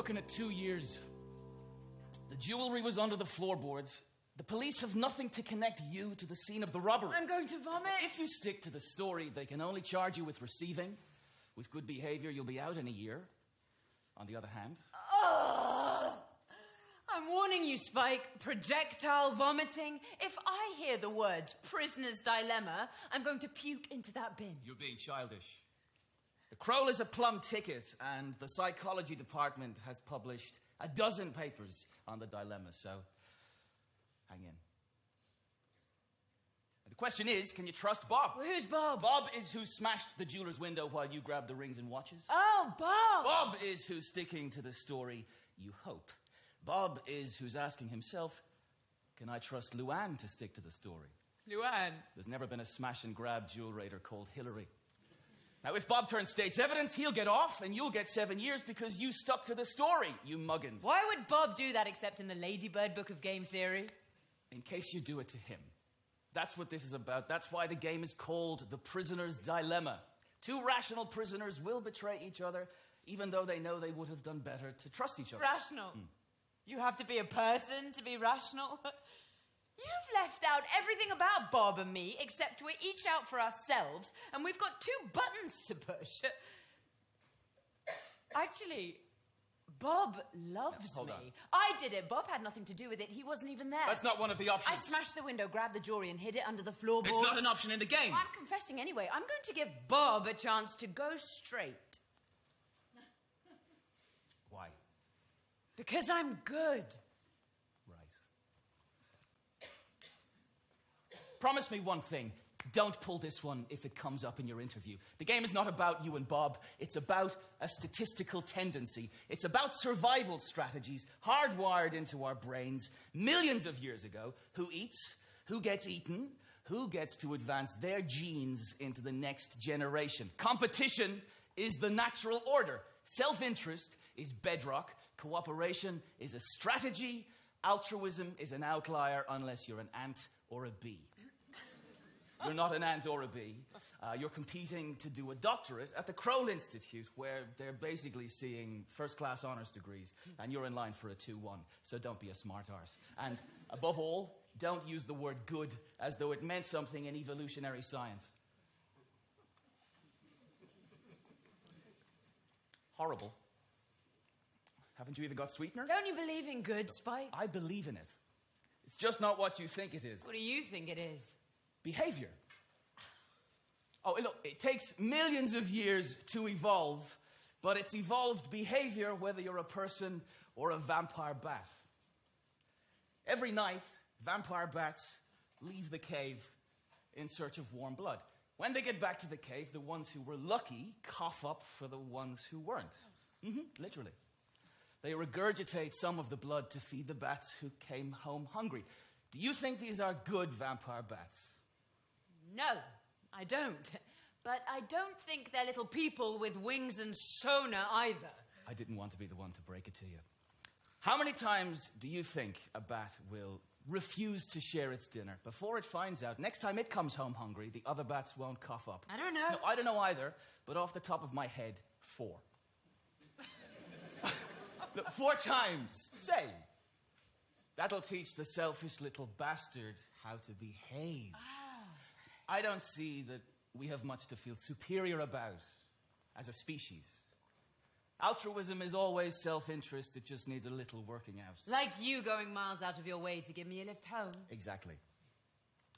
looking at 2 years. The jewelry was under the floorboards. The police have nothing to connect you to the scene of the robbery. I'm going to vomit. If you stick to the story, they can only charge you with receiving. With good behavior, you'll be out in a year. On the other hand... Oh, I'm warning you, Spike. Projectile vomiting. If I hear the words prisoner's dilemma, I'm going to puke into that bin. You're being childish. The Kroll is a plum ticket, and the psychology department has published a dozen papers on the dilemma, so hang in. The question is, can you trust Bob? Well, who's Bob? Bob is who smashed the jeweler's window while you grabbed the rings and watches. Oh, Bob! Bob is who's sticking to the story, you hope. Bob is who's asking himself, can I trust Luann to stick to the story? Luann? There's never been a smash-and-grab jewel raider called Hillary. Now, if Bob turns state's evidence, he'll get off, and you'll get 7 years because you stuck to the story, you muggins. Why would Bob do that except in the Ladybird book of game theory? In case you do it to him. That's what this is about. That's why the game is called The Prisoner's Dilemma. Two rational prisoners will betray each other, even though they know they would have done better to trust each other. Rational? You have to be a person to be rational? You've left out everything about Bob and me, except we're each out for ourselves, and we've got 2 buttons to push. Actually, Bob loves Hold me. on. I did it. Bob had nothing to do with it. He wasn't even there. That's not one of the options. I smashed the window, grabbed the jewelry, and hid it under the floorboards. It's not an option in the game. I'm confessing anyway. I'm going to give Bob a chance to go straight. Why? Because I'm good. Promise me one thing. Don't pull this one if it comes up in your interview. The game is not about you and Bob. It's about a statistical tendency. It's about survival strategies hardwired into our brains millions of years ago. Who eats? Who gets eaten? Who gets to advance their genes into the next generation? Competition is the natural order. Self-interest is bedrock. Cooperation is a strategy. Altruism is an outlier unless you're an ant or a bee. You're not an ant or a bee. You're competing to do a doctorate at the Kroll Institute, where they're basically seeing first-class honors degrees, and you're in line for a 2-1, so don't be a smart-arse. And above all, don't use the word good as though it meant something in evolutionary science. Horrible. Haven't you even got sweetener? Don't you believe in good, Spike? I believe in it. It's just not what you think it is. What do you think it is? Behavior. Oh, look, it takes millions of years to evolve, but it's evolved behavior whether you're a person or a vampire bat. Every night, vampire bats leave the cave in search of warm blood. When they get back to the cave, the ones who were lucky cough up for the ones who weren't. Literally. They regurgitate some of the blood to feed the bats who came home hungry. Do you think these are good vampire bats? No, I don't. But I don't think they're little people with wings and sonar either. I didn't want to be the one to break it to you. How many times do you think a bat will refuse to share its dinner before it finds out next time it comes home hungry, the other bats won't cough up? I don't know. No, I don't know either, but off the top of my head, 4. Look, 4 times. Say. That'll teach the selfish little bastard how to behave. I don't see that we have much to feel superior about as a species. Altruism is always self-interest. It just needs a little working out. Like you going miles out of your way to give me a lift home. Exactly.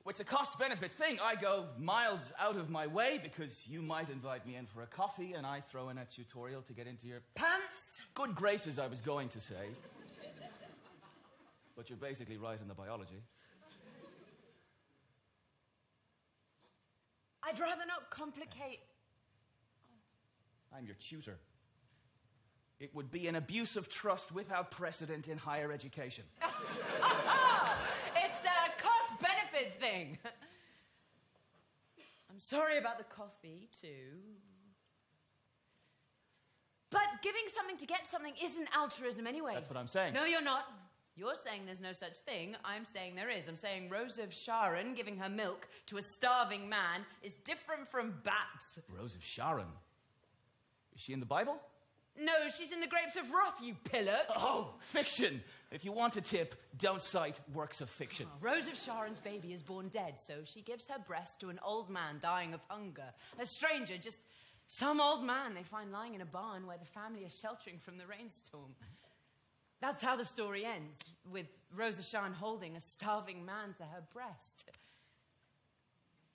It's a cost-benefit thing. I go miles out of my way because you might invite me in for a coffee and I throw in a tutorial to get into your... Pants? Good graces, I was going to say. But you're basically right in the biology. I'd rather not complicate... I'm your tutor. It would be an abuse of trust without precedent in higher education. It's a cost-benefit thing. I'm sorry about the coffee, too. But giving something to get something isn't altruism anyway. That's what I'm saying. No, you're not. You're saying there's no such thing. I'm saying there is. I'm saying Rose of Sharon giving her milk to a starving man is different from bats. Rose of Sharon? Is she in the Bible? No, she's in the Grapes of Wrath, you pillock. Oh, fiction. If you want a tip, don't cite works of fiction. Rose of Sharon's baby is born dead, so she gives her breast to an old man dying of hunger. A stranger, just some old man they find lying in a barn where the family is sheltering from the rainstorm. That's how the story ends, with Rose of Sharon holding a starving man to her breast.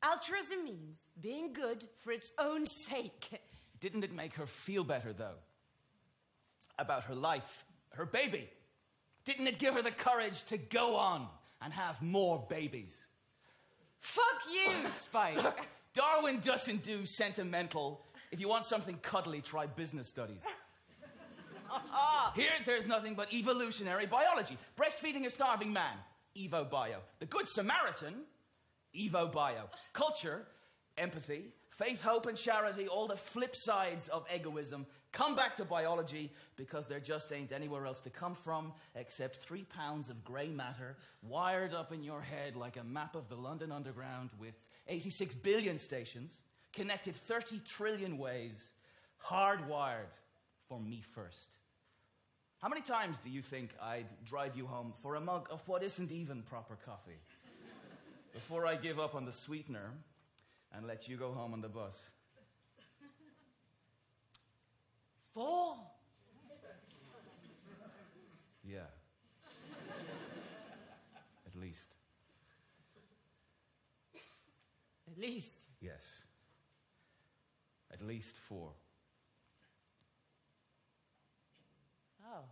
Altruism means being good for its own sake. Didn't it make her feel better, though? About her life, her baby. Didn't it give her the courage to go on and have more babies? Fuck you, Spike. Darwin doesn't do sentimental. If you want something cuddly, try business studies. Here, there's nothing but evolutionary biology. Breastfeeding a starving man, Evo Bio. The Good Samaritan, Evo Bio. Culture, empathy, faith, hope, and charity, all the flip sides of egoism, come back to biology because there just ain't anywhere else to come from except 3 pounds of grey matter wired up in your head like a map of the London Underground with 86 billion stations, connected 30 trillion ways, hardwired for me first. How many times do you think I'd drive you home for a mug of what isn't even proper coffee before I give up on the sweetener and let you go home on the bus? 4. Yeah. At least. At least. Yes. At least 4. Oh.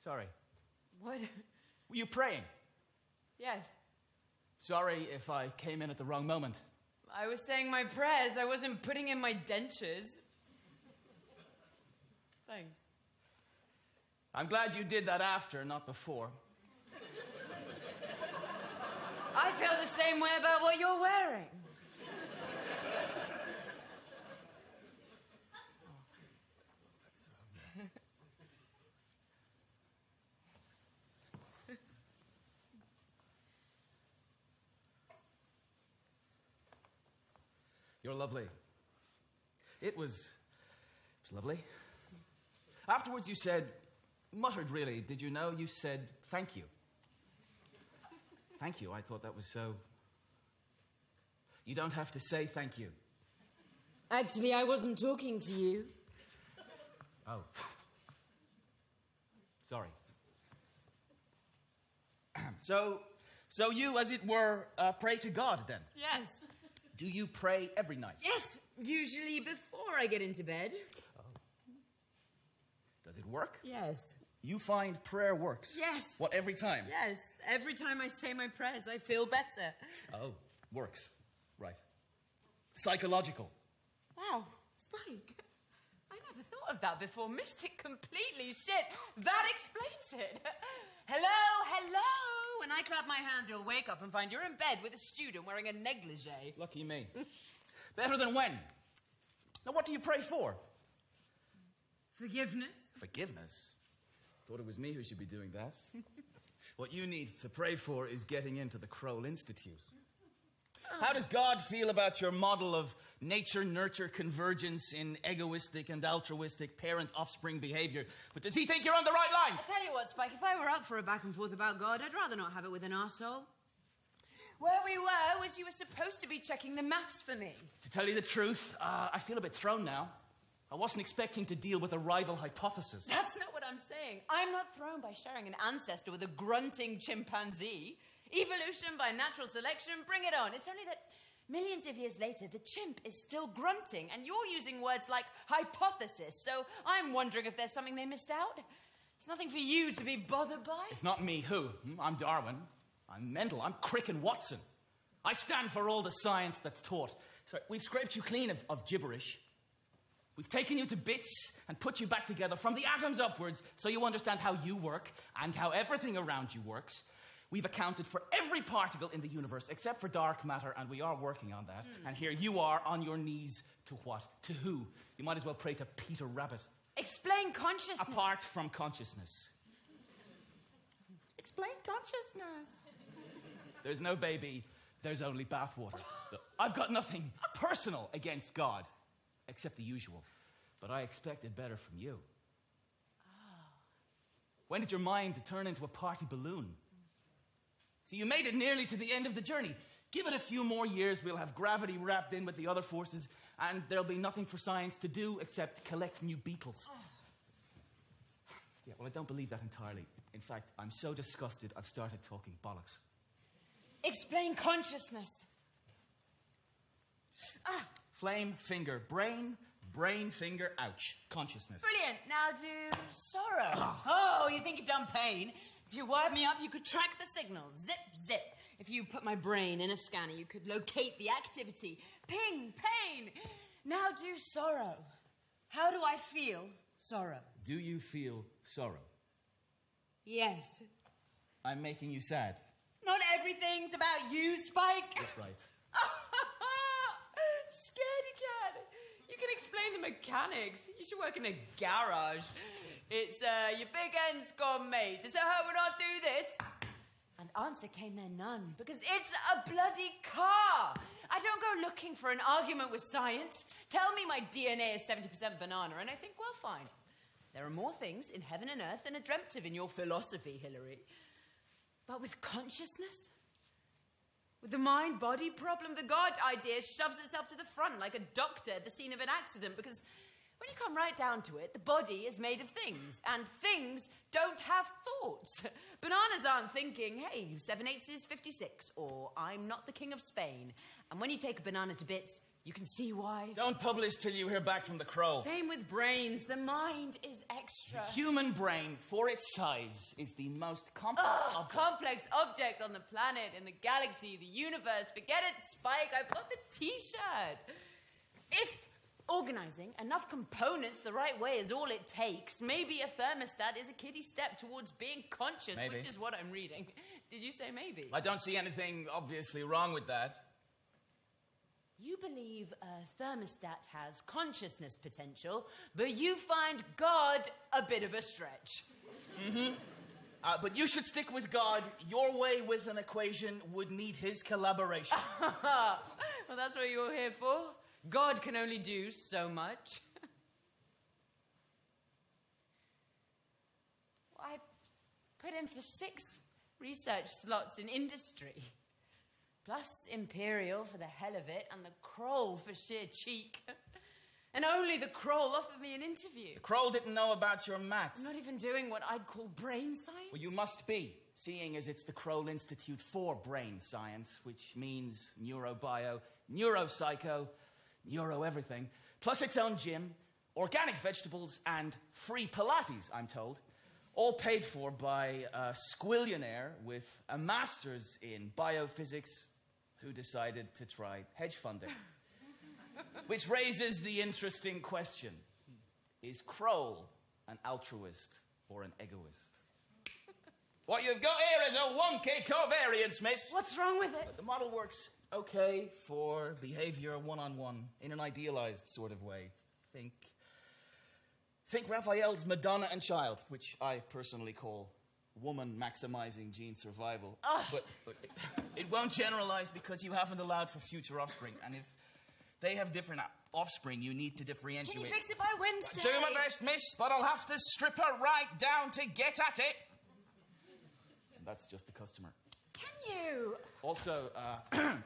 Sorry. What? Were you praying? Yes. Sorry if I came in at the wrong moment. I was saying my prayers. I wasn't putting in my dentures. Thanks. I'm glad you did that after, not before. I feel the same way about what you're wearing. You're lovely. It was lovely. Afterwards you said, muttered really, did you know? You said, thank you. Thank you. I thought that was so... You don't have to say thank you. Actually, I wasn't talking to you. Oh. Sorry. So you, as it were, pray to God then? Yes. Do you pray every night? Yes, usually before I get into bed. Oh. Does it work? Yes. You find prayer works? Yes. What, every time? Yes, every time I say my prayers, I feel better. Oh, works. Right. Psychological. Wow, Spike. I never thought of that before. Missed it completely. Shit, that explains it. Hello. When I clap my hands, you'll wake up and find you're in bed with a student wearing a negligee. Lucky me. Better than when? Now, what do you pray for? Forgiveness. Forgiveness? Thought it was me who should be doing that. What you need to pray for is getting into the Kroll Institute. How does God feel about your model of nature-nurture convergence in egoistic and altruistic parent-offspring behavior? But does he think you're on the right lines? I'll tell you what, Spike, if I were up for a back and forth about God, I'd rather not have it with an arsehole. Where we were was you were supposed to be checking the maths for me. To tell you the truth, I feel a bit thrown now. I wasn't expecting to deal with a rival hypothesis. That's not what I'm saying. I'm not thrown by sharing an ancestor with a grunting chimpanzee. Evolution by natural selection, bring it on. It's only that millions of years later, the chimp is still grunting, and you're using words like hypothesis, so I'm wondering if there's something they missed out. It's nothing for you to be bothered by. If not me, who? I'm Darwin. I'm Mendel. I'm Crick and Watson. I stand for all the science that's taught. So we've scraped you clean of gibberish. We've taken you to bits and put you back together from the atoms upwards so you understand how you work and how everything around you works. We've accounted for every particle in the universe except for dark matter, and we are working on that. And here you are on your knees to what? To who? You might as well pray to Peter Rabbit. Explain consciousness. Apart from consciousness. Explain consciousness. There's no baby, there's only bathwater. I've got nothing personal against God, except the usual. But I expected better from you. When did your mind turn into a party balloon? So you made it nearly to the end of the journey. Give it a few more years, we'll have gravity wrapped in with the other forces, and there'll be nothing for science to do except collect new beetles. Yeah, well, I don't believe that entirely. In fact, I'm so disgusted, I've started talking bollocks. Explain consciousness. Flame, finger, brain, brain, finger, ouch. Consciousness. Brilliant. Now do sorrow. Oh, you think you've done pain? If you wired me up, you could track the signal. Zip, zip. If you put my brain in a scanner, you could locate the activity. Ping, pain. Now do sorrow. How do I feel sorrow? Do you feel sorrow? Yes. I'm making you sad. Not everything's about you, Spike. That's right. Scaredy cat. You can explain the mechanics. You should work in a garage. It's, your big end's gone, mate. Does that hurt when I do this? And answer came there none, because it's a bloody car. I don't go looking for an argument with science. Tell me my DNA is 70% banana, and I think, well, fine. There are more things in heaven and earth than are dreamt of in your philosophy, Hillary. But with consciousness? With the mind-body problem, the God idea shoves itself to the front like a doctor at the scene of an accident, because when you come right down to it, the body is made of things, and things don't have thoughts. Bananas aren't thinking, hey, 7/8 is 56, or I'm not the king of Spain. And when you take a banana to bits, you can see why. Don't publish till you hear back from the crow. Same with brains. The mind is extra. The human brain, for its size, is the most complex object. Complex object on the planet, in the galaxy, the universe. Forget it, Spike. I've got the T-shirt. If organizing enough components the right way is all it takes, maybe a thermostat is a kiddie step towards being conscious, Maybe. which is what I'm reading. Did you say maybe? I don't see anything obviously wrong with that. You believe a thermostat has consciousness potential, but you find God a bit of a stretch. But you should stick with God. Your way with an equation would need his collaboration. Well, that's what you're here for. God can only do so much. I put in for 6 research slots in industry. Plus Imperial for the hell of it, and the Kroll for sheer cheek. And only the Kroll offered me an interview. The Kroll didn't know about your maths. I'm not even doing what I'd call brain science. Well, you must be, seeing as it's the Kroll Institute for Brain Science, which means neurobio, neuropsycho, neuro-everything, plus its own gym, organic vegetables, and free Pilates, I'm told. All paid for by a squillionaire with a master's in biophysics who decided to try hedge funding. Which raises the interesting question. Is Kroll an altruist or an egoist? What you've got here is a wonky covariance, miss. What's wrong with it? But the model works okay for behavior one-on-one in an idealized sort of way. Think Raphael's Madonna and Child, which I personally call woman-maximizing gene survival. But it won't generalize because you haven't allowed for future offspring. And if they have different offspring, you need to differentiate. Can you fix it by Wednesday? Do my best, miss, but I'll have to strip her right down to get at it. And that's just the customer. Can you? Also,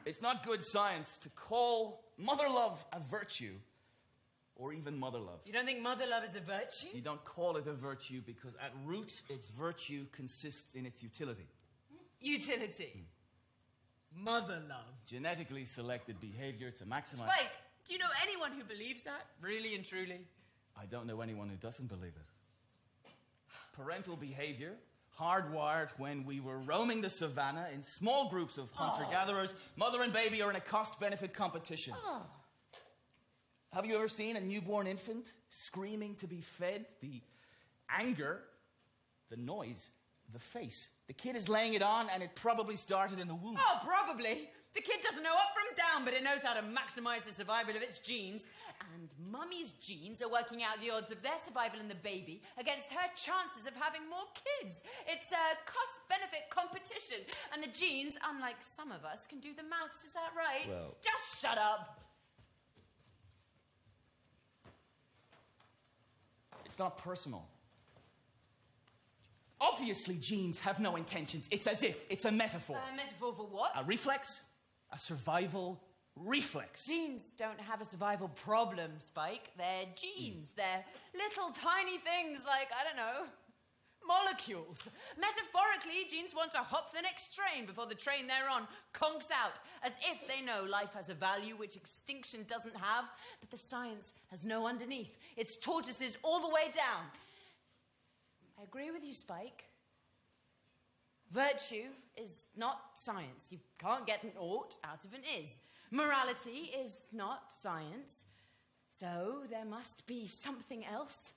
it's not good science to call mother love a virtue, or even mother love. You don't think mother love is a virtue? You don't call it a virtue because at root, its virtue consists in its utility. Utility. Mother love. Genetically selected behavior to maximize... Spike, do you know anyone who believes that? Really and truly? I don't know anyone who doesn't believe it. Parental behavior, hardwired when we were roaming the savannah in small groups of hunter-gatherers. Mother and baby are in a cost-benefit competition. Have you ever seen a newborn infant screaming to be fed? The anger, the noise, the face. The kid is laying it on, and it probably started in the womb. Oh, probably. The kid doesn't know up from down, but it knows how to maximize the survival of its genes. And Mummy's genes are working out the odds of their survival in the baby against her chances of having more kids. It's a cost-benefit competition. And the genes, unlike some of us, can do the maths. Is that right? Well... Just shut up. It's not personal. Obviously, genes have no intentions. It's as if it's a metaphor. A metaphor for what? A reflex? A survival reflex. Genes don't have a survival problem, Spike. They're genes. They're little tiny things like, I don't know, molecules. Metaphorically, genes want to hop the next train before the train they're on conks out, as if they know life has a value which extinction doesn't have, but the science has no underneath. It's tortoises all the way down. I agree with you, Spike. Virtue is not science. You can't get an ought out of an is. Morality is not science. So there must be something else,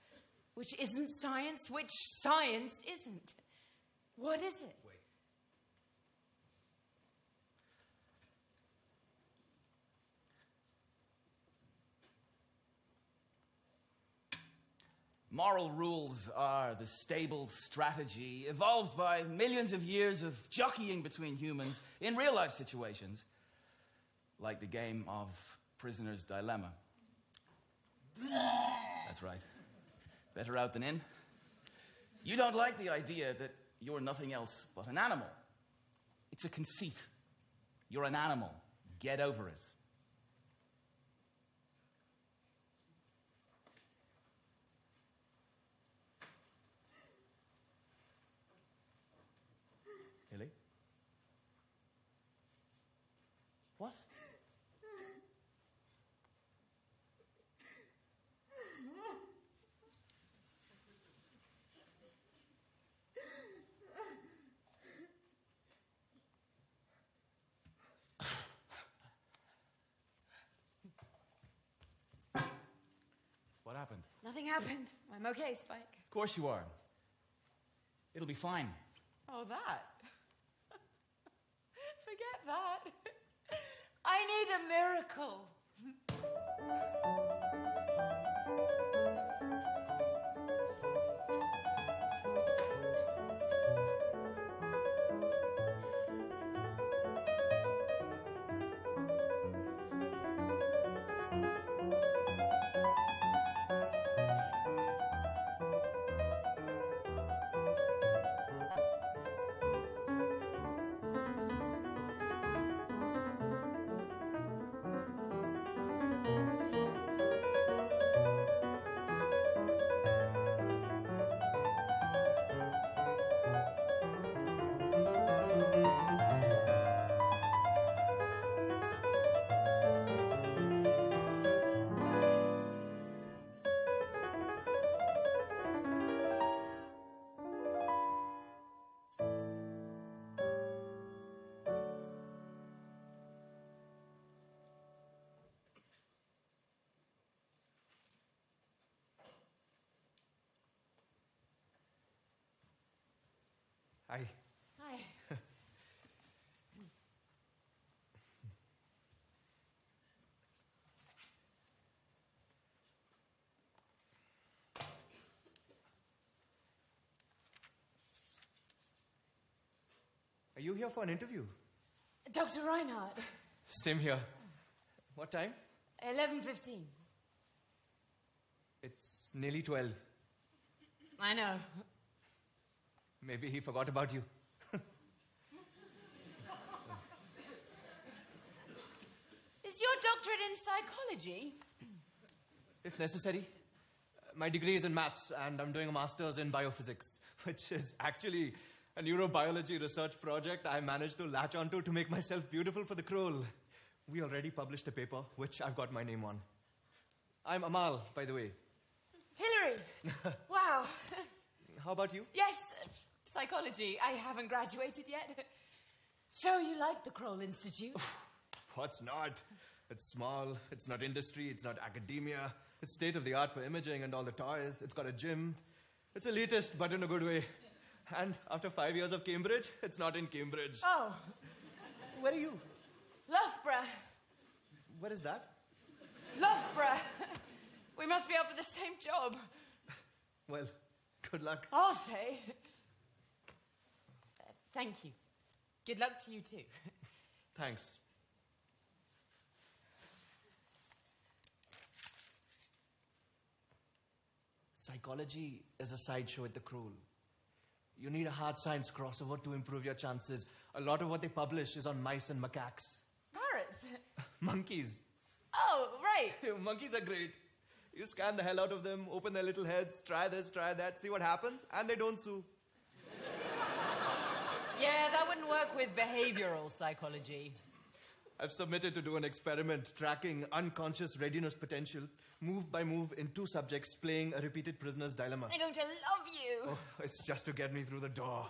which isn't science, which science isn't. What is it? Wait. Moral rules are the stable strategy evolved by millions of years of jockeying between humans in real-life situations, like the game of Prisoner's Dilemma. That's right. Better out than in. You don't like the idea that you're nothing else but an animal. It's a conceit. You're an animal. Get over it. Hilly? What? What happened? Nothing happened. I'm okay, Spike. Of course you are. It'll be fine. Oh, that? Forget that. I need a miracle. Hi. Hi. Are you here for an interview? Dr. Reinhardt. Same here. What time? 11:15. It's nearly 12. I know. Maybe he forgot about you. Is your doctorate in psychology? If necessary. My degree is in maths, and I'm doing a master's in biophysics, which is actually a neurobiology research project I managed to latch onto to make myself beautiful for the Kroll. We already published a paper, which I've got my name on. I'm Amal, by the way. Hillary! Wow. How about you? Yes, psychology. I haven't graduated yet. So you like the Kroll Institute? What's not? It's small, it's not industry, it's not academia. It's state-of-the-art for imaging and all the toys. It's got a gym. It's elitist, but in a good way. And after 5 years of Cambridge, it's not in Cambridge. Oh, Where are you? Loughborough. Where is that? Loughborough. We must be up for the same job. Well, good luck. I'll say. Thank you. Good luck to you too. Thanks. Psychology is a sideshow at the Kroll. You need a hard science crossover to improve your chances. A lot of what they publish is on mice and macaques. Parrots. Monkeys. Oh, right. Monkeys are great. You scan the hell out of them, open their little heads, try this, try that, see what happens, and they don't sue. Yeah, that wouldn't work with behavioral psychology. I've submitted to do an experiment tracking unconscious readiness potential, move by move, in 2 subjects playing a repeated prisoner's dilemma. I'm going to love you. Oh, it's just to get me through the door.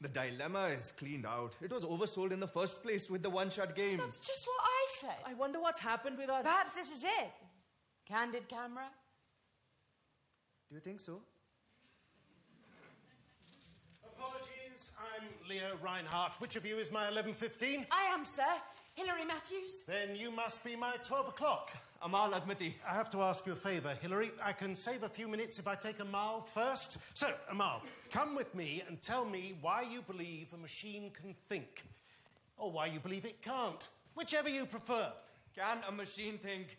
The dilemma is cleaned out. It was oversold in the first place with the one-shot game. That's just what I said. I wonder what's happened with our... Perhaps this is it. Candid camera. Do you think so? Apologies, I'm Leo Reinhardt. Which of you is my 11:15? I am, sir. Hilary Matthews. Then you must be my 12 o'clock. Amal Admiti. I have to ask you a favour, Hilary. I can save a few minutes if I take Amal first. So, Amal, come with me and tell me why you believe a machine can think. Or why you believe it can't. Whichever you prefer. Can a machine think?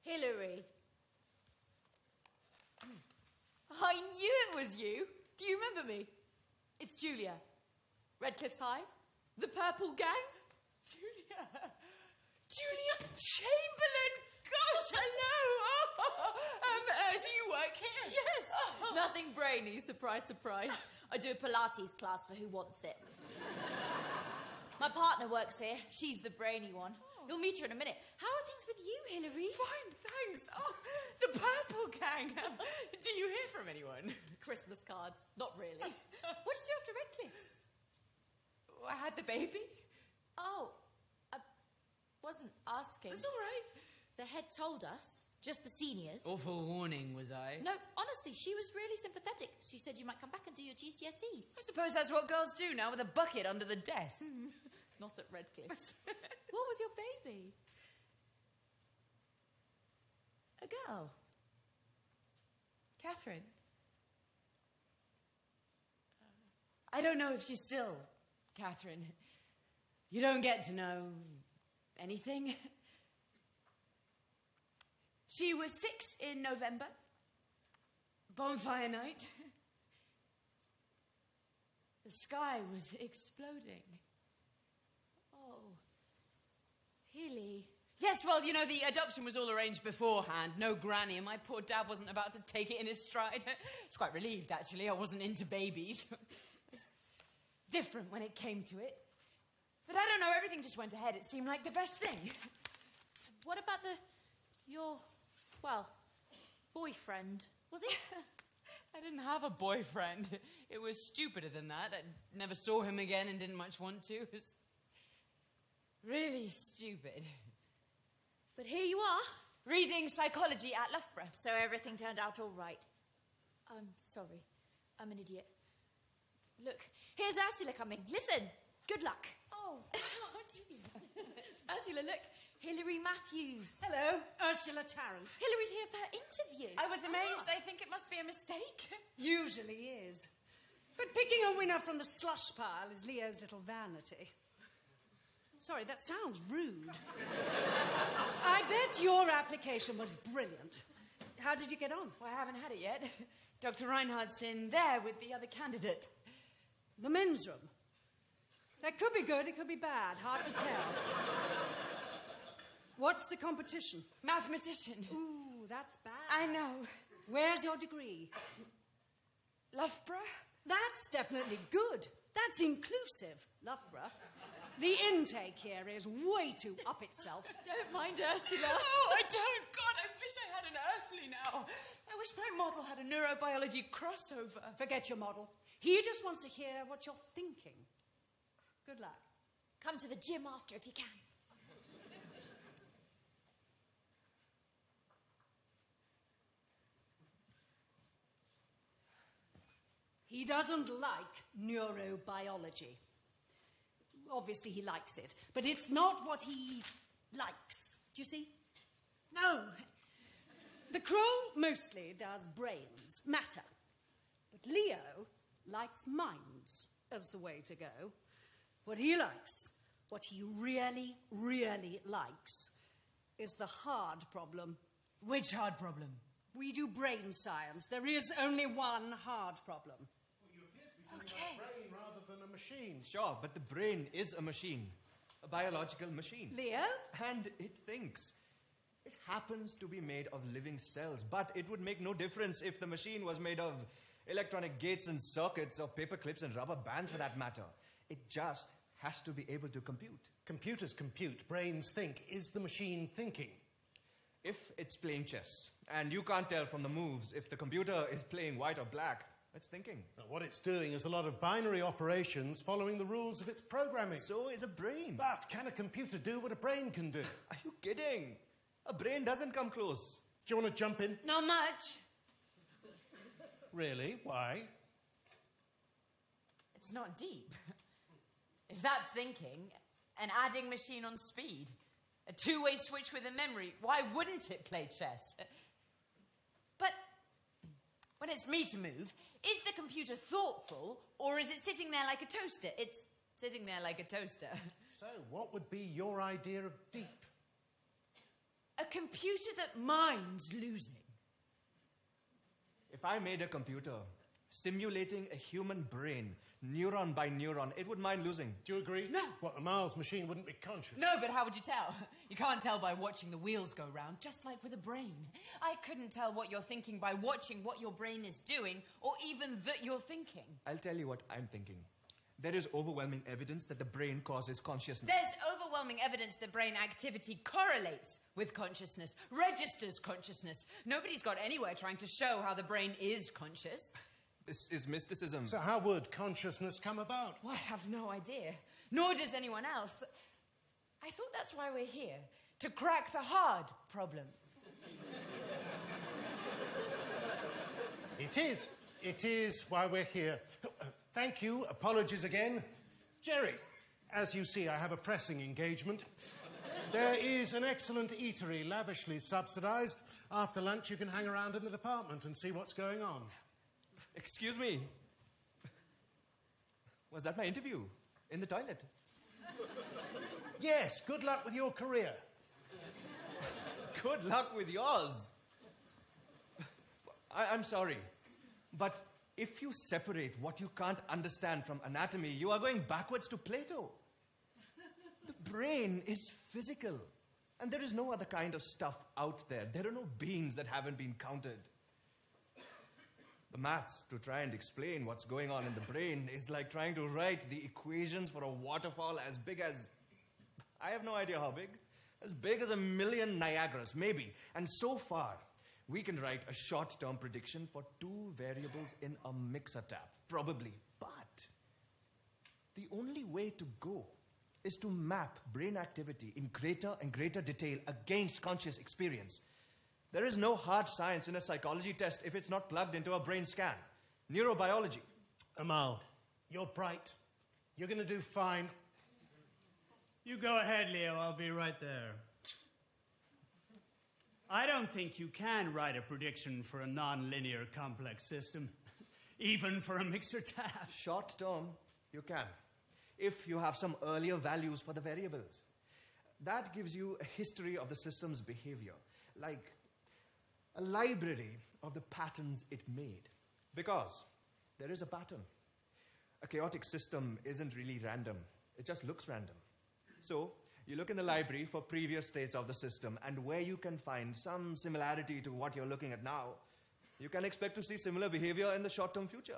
Hilary. I knew it was you. Do you remember me? It's Julia. Redcliffe's High. The Purple Gang. Julia. Julia Chamberlain. Gosh, hello. Do you work here? Yes. Nothing brainy, surprise, surprise. I do a Pilates class for who wants it. My partner works here. She's the brainy one. You'll meet her in a minute. How are things with you, Hilary? Fine, thanks. Oh, the Purple Gang. Do you hear from anyone? Christmas cards. Not really. What did you do after Redcliffe's? I had the baby. Oh, I wasn't asking. That's all right. The head told us, just the seniors. Awful warning, was I? No, honestly, she was really sympathetic. She said you might come back and do your GCSEs. I suppose that's what girls do now with a bucket under the desk. Not at Redcliffe's. What was your baby? A girl. Catherine. I don't know if she's still Catherine. You don't get to know anything. She was 6 in November. Bonfire night. The sky was exploding. Oh, Hilly. Yes, well, you know, the adoption was all arranged beforehand. No granny, and my poor dad wasn't about to take it in his stride. It's quite relieved, actually. I wasn't into babies. It's different when it came to it. But I don't know, everything just went ahead. It seemed like the best thing. What about your boyfriend? Was it? I didn't have a boyfriend. It was stupider than that. I never saw him again and didn't much want to. It was really stupid. But here you are. Reading psychology at Loughborough. So everything turned out all right. I'm sorry. I'm an idiot. Look, here's Ursula coming. Listen. Good luck. Oh, Ursula, look. Hilary Matthews. Hello, Ursula Tarrant. Hilary's here for her interview. I was amazed. I think it must be a mistake. Usually is. But picking a winner from the slush pile is Leo's little vanity. Sorry, that sounds rude. I bet your application was brilliant. How did you get on? Well, I haven't had it yet. Dr. Reinhardt's in there with the other candidate. The men's room. That could be good, it could be bad. Hard to tell. What's the competition? Mathematician. Ooh, that's bad. I know. Where's your degree? Loughborough? That's definitely good. That's inclusive, Loughborough. The intake here is way too up itself. Don't mind Ursula. Oh, I don't. God, I wish I had an earthly now. I wish my model had a neurobiology crossover. Forget your model. He just wants to hear what you're thinking. Good luck. Come to the gym after if you can. He doesn't like neurobiology. Obviously, he likes it, but it's not what he likes. Do you see? No. The crow mostly does brains, matter. But Leo likes minds as the way to go. What he likes, what he really, really likes, is the hard problem. Which hard problem? We do brain science. There is only one hard problem. Well, you appear to be talking about a brain rather than a machine. Sure, but the brain is a machine. A biological machine. Leo? And it thinks. It happens to be made of living cells, but it would make no difference if the machine was made of electronic gates and circuits or paper clips and rubber bands for that matter. It just has to be able to compute. Computers compute, brains think. Is the machine thinking? If it's playing chess, and you can't tell from the moves if the computer is playing white or black, it's thinking. Now, what it's doing is a lot of binary operations following the rules of its programming. So is a brain. But can a computer do what a brain can do? Are you kidding? A brain doesn't come close. Do you want to jump in? Not much. Really? Why? It's not deep. If that's thinking, an adding machine on speed, a two-way switch with a memory, why wouldn't it play chess? But when it's me to move, is the computer thoughtful, or is it sitting there like a toaster? It's sitting there like a toaster. So, what would be your idea of deep? A computer that minds losing. If I made a computer simulating a human brain, neuron by neuron, it would mind losing. Do you agree? No. What, a Miles machine wouldn't be conscious? No, but how would you tell? You can't tell by watching the wheels go round, just like with a brain. I couldn't tell what you're thinking by watching what your brain is doing, or even that you're thinking. I'll tell you what I'm thinking. There is overwhelming evidence that the brain causes consciousness. There's overwhelming evidence that brain activity correlates with consciousness, registers consciousness. Nobody's got anywhere trying to show how the brain is conscious. This is mysticism. So how would consciousness come about? Well, I have no idea. Nor does anyone else. I thought that's why we're here, to crack the hard problem. It is. It is why we're here. Thank you. Apologies again. Jerry, as you see, I have a pressing engagement. There is an excellent eatery, lavishly subsidized. After lunch, you can hang around in the department and see what's going on. Excuse me. Was that my interview? In the toilet? Yes, good luck with your career. Good luck with yours. I'm sorry, but if you separate what you can't understand from anatomy, you are going backwards to Plato. The brain is physical, and there is no other kind of stuff out there. There are no beans that haven't been counted. The maths to try and explain what's going on in the brain is like trying to write the equations for a waterfall as big as... I have no idea how big. As big as 1,000,000 Niagaras, maybe. And so far, we can write a short-term prediction for 2 variables in a mixer tap, probably. But the only way to go is to map brain activity in greater and greater detail against conscious experience. There is no hard science in a psychology test if it's not plugged into a brain scan. Neurobiology. Amal, you're bright. You're going to do fine. You go ahead, Leo. I'll be right there. I don't think you can write a prediction for a non-linear complex system. even for a mixer tap. Short term, you can, if you have some earlier values for the variables. That gives you a history of the system's behavior, like a library of the patterns it made. Because there is a pattern. A chaotic system isn't really random. It just looks random. So, you look in the library for previous states of the system, and where you can find some similarity to what you're looking at now, you can expect to see similar behavior in the short-term future.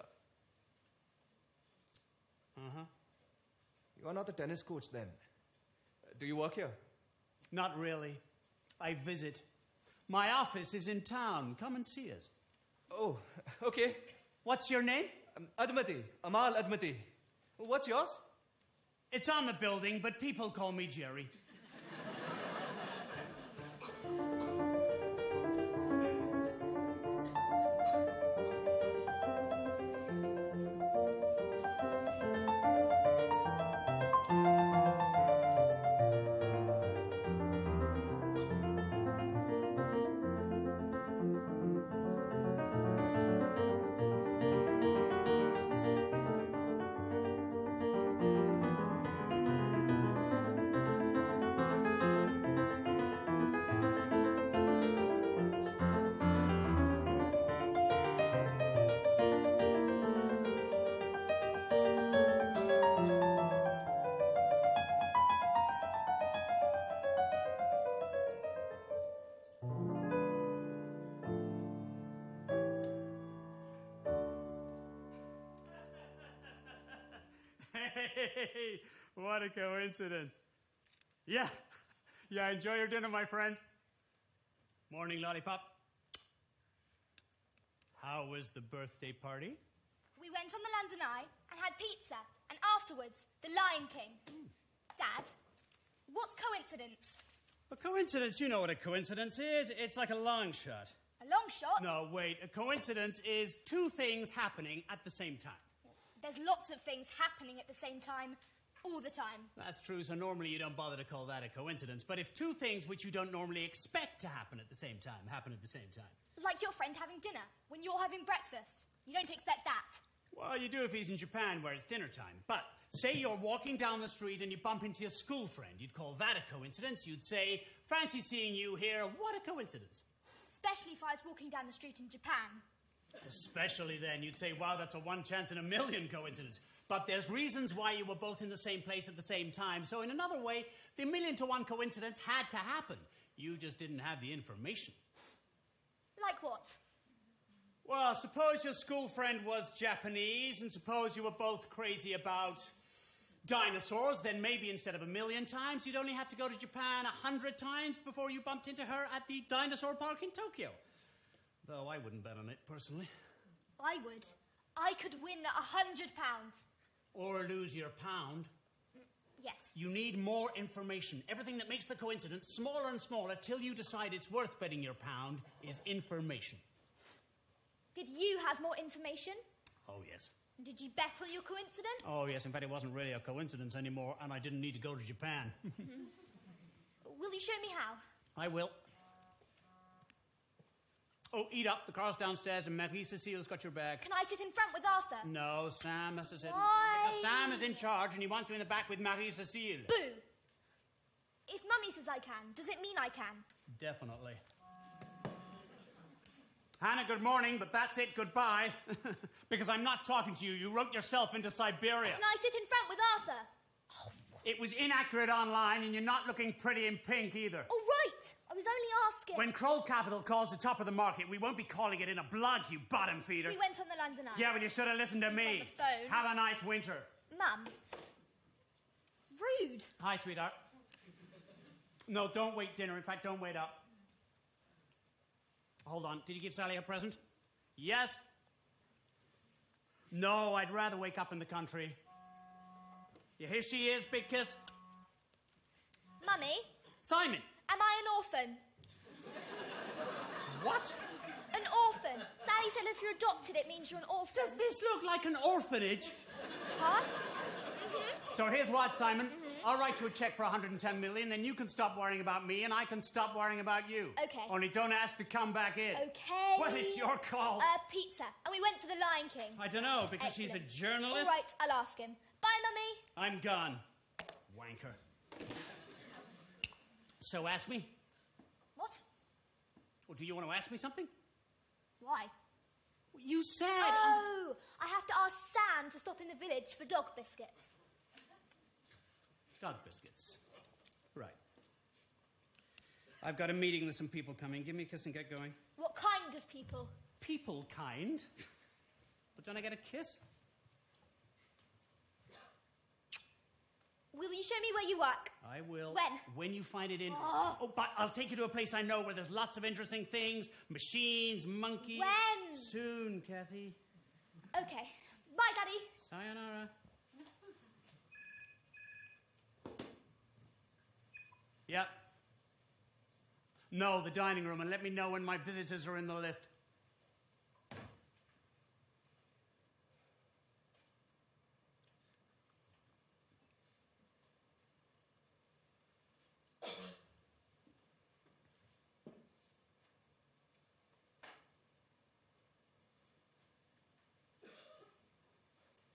Uh-huh. You are not the tennis coach then. Do you work here? Not really. I visit. My office is in town. Come and see us. Oh, okay. What's your name? Admati. Amal Admati. What's yours? It's on the building, but people call me Jerry. Hey, what a coincidence. Yeah, enjoy your dinner, my friend. Morning, Lollipop. How was the birthday party? We went on the Lanzanai and had pizza, and afterwards, the Lion King. Dad, what's coincidence? A coincidence, you know what a coincidence is. It's like a long shot. A long shot? No, wait. A coincidence is two things happening at the same time. There's lots of things happening at the same time, all the time. That's true, so normally you don't bother to call that a coincidence. But if two things which you don't normally expect to happen at the same time happen at the same time. Like your friend having dinner when you're having breakfast. You don't expect that. Well, you do if he's in Japan where it's dinner time. But say you're walking down the street and you bump into your school friend. You'd call that a coincidence. You'd say, fancy seeing you here. What a coincidence. Especially if I was walking down the street in Japan. Especially then, you'd say, wow, that's a 1 chance in a million coincidence. But there's reasons why you were both in the same place at the same time. So in another way, the 1,000,000 to 1 coincidence had to happen. You just didn't have the information. Like what? Well, suppose your school friend was Japanese, and suppose you were both crazy about dinosaurs, then maybe instead of 1,000,000 times, you'd only have to go to Japan 100 times before you bumped into her at the dinosaur park in Tokyo. Though I wouldn't bet on it, personally. I would. I could win £100. Or lose your pound. Yes. You need more information. Everything that makes the coincidence smaller and smaller till you decide it's worth betting your pound is information. Did you have more information? Oh, yes. Did you bet on your coincidence? Oh, yes. In fact, it wasn't really a coincidence anymore, and I didn't need to go to Japan. Will you show me how? I will. Oh, eat up. The car's downstairs, and Marie Cecile's got your bag. Can I sit in front with Arthur? No, Sam has to sit. Why? Because Sam is in charge, and he wants you in the back with Marie Cecile. Boo! If Mummy says I can, does it mean I can? Definitely. Hannah, good morning, but that's it. Goodbye. Because I'm not talking to you. You wrote yourself into Siberia. Can I sit in front with Arthur? It was inaccurate online, and you're not looking pretty in pink either. Oh, right. I was only asking. When Kroll Capital calls the top of the market, we won't be calling it in a blog, you bottom feeder. We went on the London Eye. Yeah, well, you should have listened to me. On the phone. Have a nice winter. Mum. Rude. Hi, sweetheart. No, don't wait dinner. In fact, don't wait up. Hold on. Did you give Sally a present? Yes? No, I'd rather wake up in the country. Yeah, here she is, big kiss. Mummy, Simon. am I an orphan? What? An orphan. Sally said if you're adopted, it means you're an orphan. Does this look like an orphanage? Huh? So here's what, Simon. I'll write you a check for 110 million, then you can stop worrying about me and I can stop worrying about you. Okay. Only don't ask to come back in. Okay. Well, it's your call. Pizza. And we went to the Lion King. I don't know, because she's a Excellent. journalist. All right, I'll ask him. Bye, Mummy. I'm gone. Wanker. So ask me. What? Well, do you want to ask me something? Why? You said... Oh, I have to ask Sam to stop in the village for dog biscuits. Dog biscuits. Right. I've got a meeting with some people coming. Give me a kiss and get going. What kind of people? People kind. But don't I get a kiss? Will you show me where you work? I will. When? When you find it interesting. Oh. But I'll take you to a place I know where there's lots of interesting things. Machines, monkeys. When? Soon, Kathy. Okay. Bye, Daddy. Sayonara. Yep. No, the dining room, and let me know when my visitors are in the lift.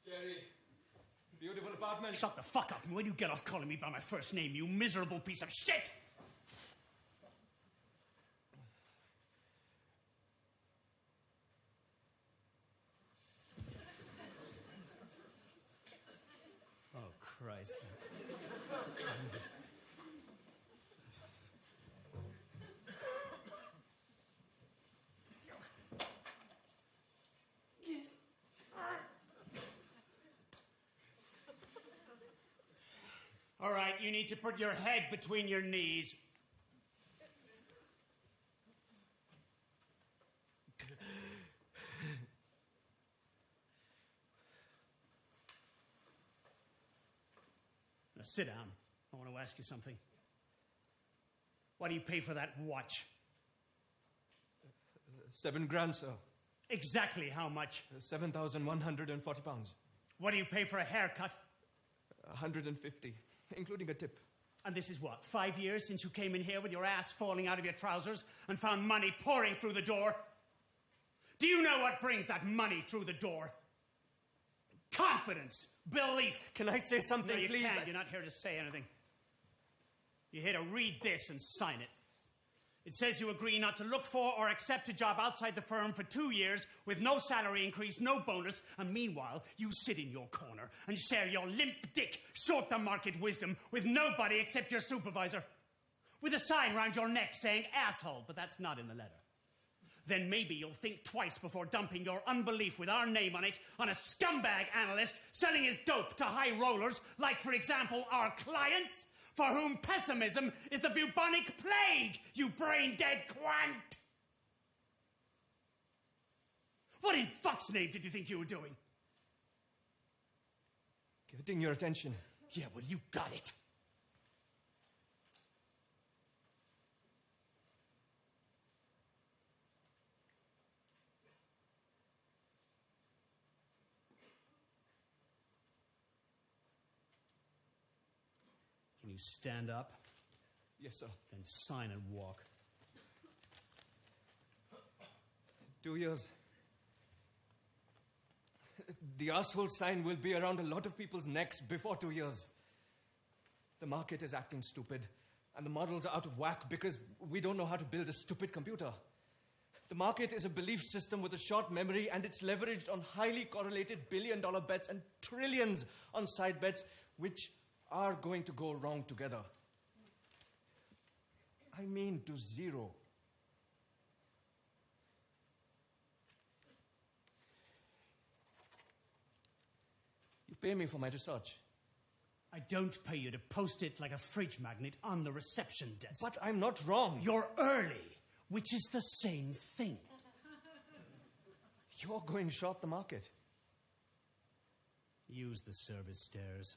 Jerry, beautiful apartment. Shut the fuck up, and when you get off calling me by my first name, you miserable piece of shit! Oh, Christ. All right, you need to put your head between your knees. Now sit down. I want to ask you something. What do you pay for that watch? £7,000, sir. Exactly how much? £7,140. What do you pay for a haircut? 150, including a tip. And this is what, 5 years since you came in here with your ass falling out of your trousers and found money pouring through the door? Do you know what brings that money through the door? Confidence, belief. Can I say something, No, you please? can't. You're not here to say anything. You're here to read this and sign it. It says you agree not to look for or accept a job outside the firm for 2 years with no salary increase, no bonus, and meanwhile, you sit in your corner and share your limp dick, short-the-market wisdom with nobody except your supervisor. With a sign round your neck saying asshole, but that's not in the letter. Then maybe you'll think twice before dumping your unbelief with our name on it on a scumbag analyst selling his dope to high rollers, like, for example, our clients, for whom pessimism is the bubonic plague, you brain-dead quant! What in fuck's name did you think you were doing? Getting your attention. Yeah, well, you got it. Can you stand up? Yes, sir. Then sign and walk. 2 years. The asshole sign will be around a lot of people's necks before 2 years. The market is acting stupid, and the models are out of whack because we don't know how to build a stupid computer. The market is a belief system with a short memory, and it's leveraged on highly correlated billion-dollar bets and trillions on side bets, which are going to go wrong together. I mean to zero. You pay me for my research. I don't pay you to post it like a fridge magnet on the reception desk. But I'm not wrong. You're early, which is the same thing. You're going short the market. Use the service stairs.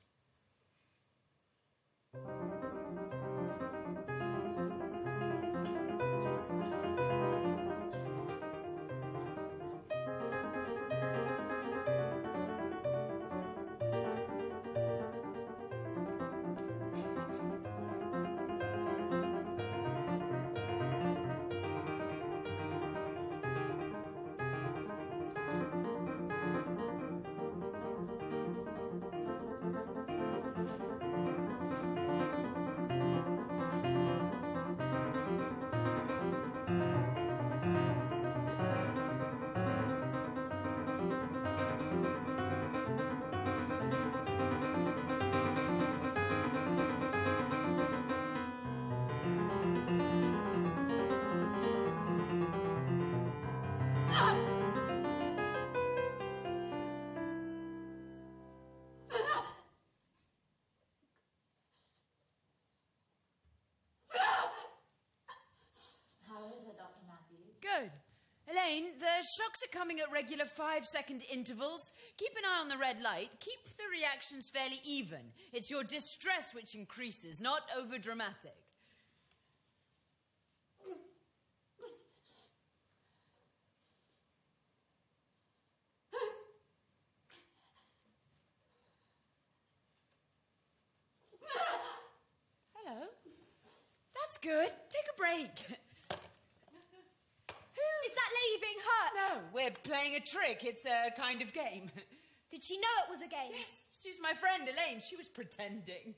Good. Elaine, the shocks are coming at regular 5-second intervals. Keep an eye on the red light. Keep the reactions fairly even. It's your distress which increases, not over-dramatic. Hello. That's good. Take a break. Is that lady being hurt? No, we're playing a trick. It's a kind of game. Did she know it was a game? Yes, she's my friend, Elaine. She was pretending.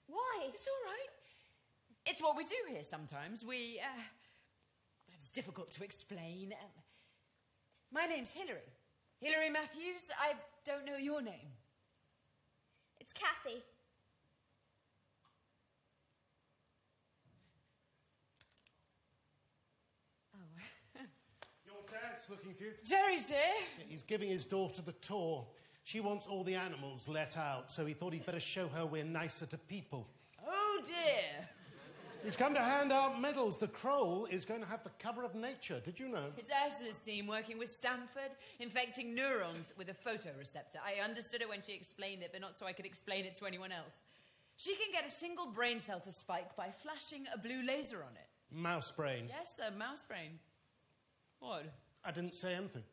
Why? It's all right. It's what we do here sometimes. It's difficult to explain. My name's Hilary. Hilary Matthews. I don't know your name. It's Kathy. Your dad's looking for you. Jerry's here. He's giving his daughter the tour. She wants all the animals let out, so he thought he'd better show her we're nicer to people. Oh, dear. He's come to hand out medals. The Kroll is going to have the cover of Nature. Did you know? It's Ursula's team working with Stanford, infecting neurons with a photoreceptor. I understood it when she explained it, but not so I could explain it to anyone else. She can get a single brain cell to spike by flashing a blue laser on it. Mouse brain. Yes, a mouse brain. What? I didn't say anything.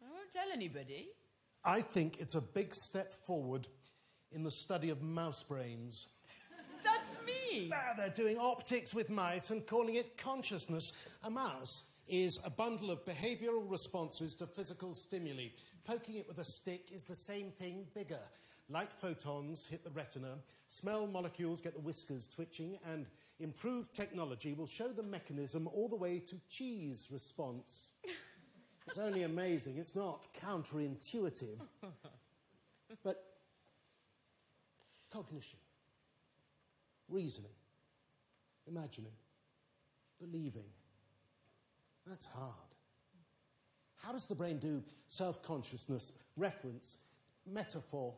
I won't tell anybody. I think it's a big step forward in the study of mouse brains. That's me. Ah, they're doing optics with mice and calling it consciousness. A mouse is a bundle of behavioural responses to physical stimuli. Poking it with a stick is the same thing, bigger. Light photons hit the retina, smell molecules get the whiskers twitching, and improved technology will show the mechanism all the way to cheese response. It's only amazing. It's not counterintuitive. But cognition, reasoning, imagining, believing, that's hard. How does the brain do self-consciousness, reference, metaphor?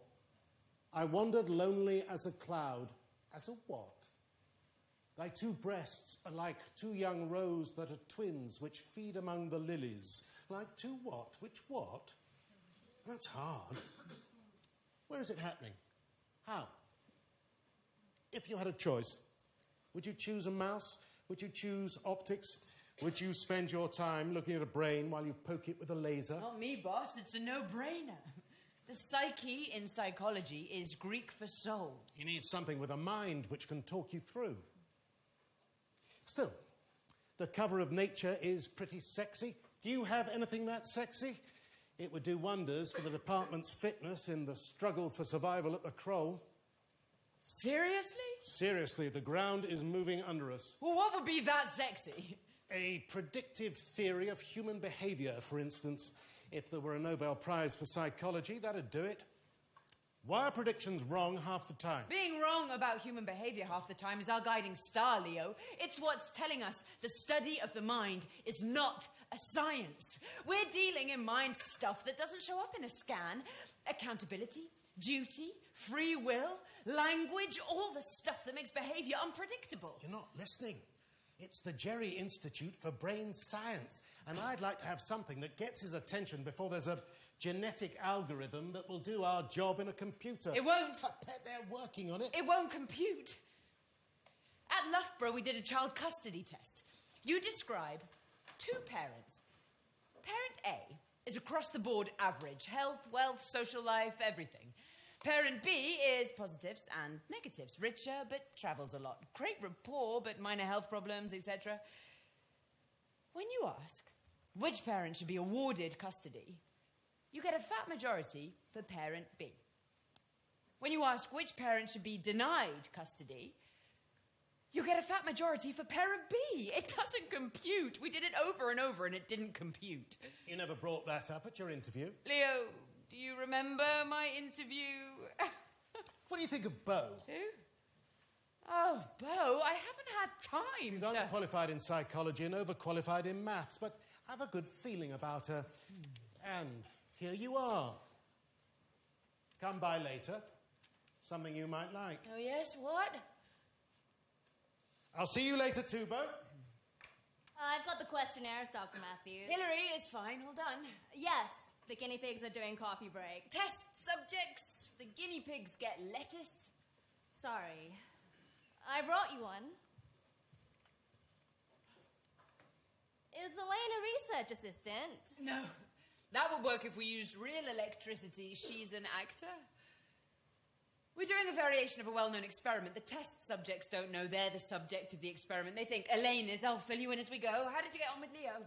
I wandered lonely as a cloud. As a what? Thy two breasts are like two young roes that are twins, which feed among the lilies. Like two what? Which what? That's hard. Where is it happening? How? If you had a choice, would you choose a mouse? Would you choose optics? Would you spend your time looking at a brain while you poke it with a laser? Not me, boss. It's a no-brainer. The psyche in psychology is Greek for soul. You need something with a mind which can talk you through. Still, the cover of Nature is pretty sexy. Do you have anything that sexy? It would do wonders for the department's fitness in the struggle for survival at the Kroll. Seriously? Seriously, the ground is moving under us. Well, what would be that sexy? A predictive theory of human behaviour, for instance. If there were a Nobel Prize for psychology, that'd do it. Why are predictions wrong half the time? Being wrong about human behaviour half the time is our guiding star, Leo. It's what's telling us the study of the mind is not a science. We're dealing in mind stuff that doesn't show up in a scan. Accountability, duty, free will, language, all the stuff that makes behaviour unpredictable. You're not listening. It's the Jerry Institute for Brain Science, and I'd like to have something that gets his attention before there's a genetic algorithm that will do our job in a computer. It won't. I bet they're working on it. It won't compute. At Loughborough, we did a child custody test. You describe two parents. Parent A is across-the-board average. Health, wealth, social life, everything. Parent B is positives and negatives. Richer, but travels a lot. Great rapport, but minor health problems, etc. When you ask which parent should be awarded custody, you get a fat majority for parent B. When you ask which parent should be denied custody, you get a fat majority for parent B. It doesn't compute. We did it over and over and it didn't compute. You never brought that up at your interview. Leo, do you remember my interview? What do you think of Bo? Who? Oh, Bo, I haven't had time He's underqualified in psychology and overqualified in maths, but have a good feeling about her. And here you are. Come by later. Something you might like. Oh, yes? What? I'll see you later, Tubo. I've got the questionnaires, Dr. Matthews. Hillary is fine. All done. Yes, the guinea pigs are doing coffee break. Test subjects. The guinea pigs get lettuce. Sorry. I brought you one. Is Elaine a research assistant? No. That would work if we used real electricity. She's an actor. We're doing a variation of a well-known experiment. The test subjects don't know they're the subject of the experiment. They think Elaine is. I'll fill you in as we go. How did you get on with Leo?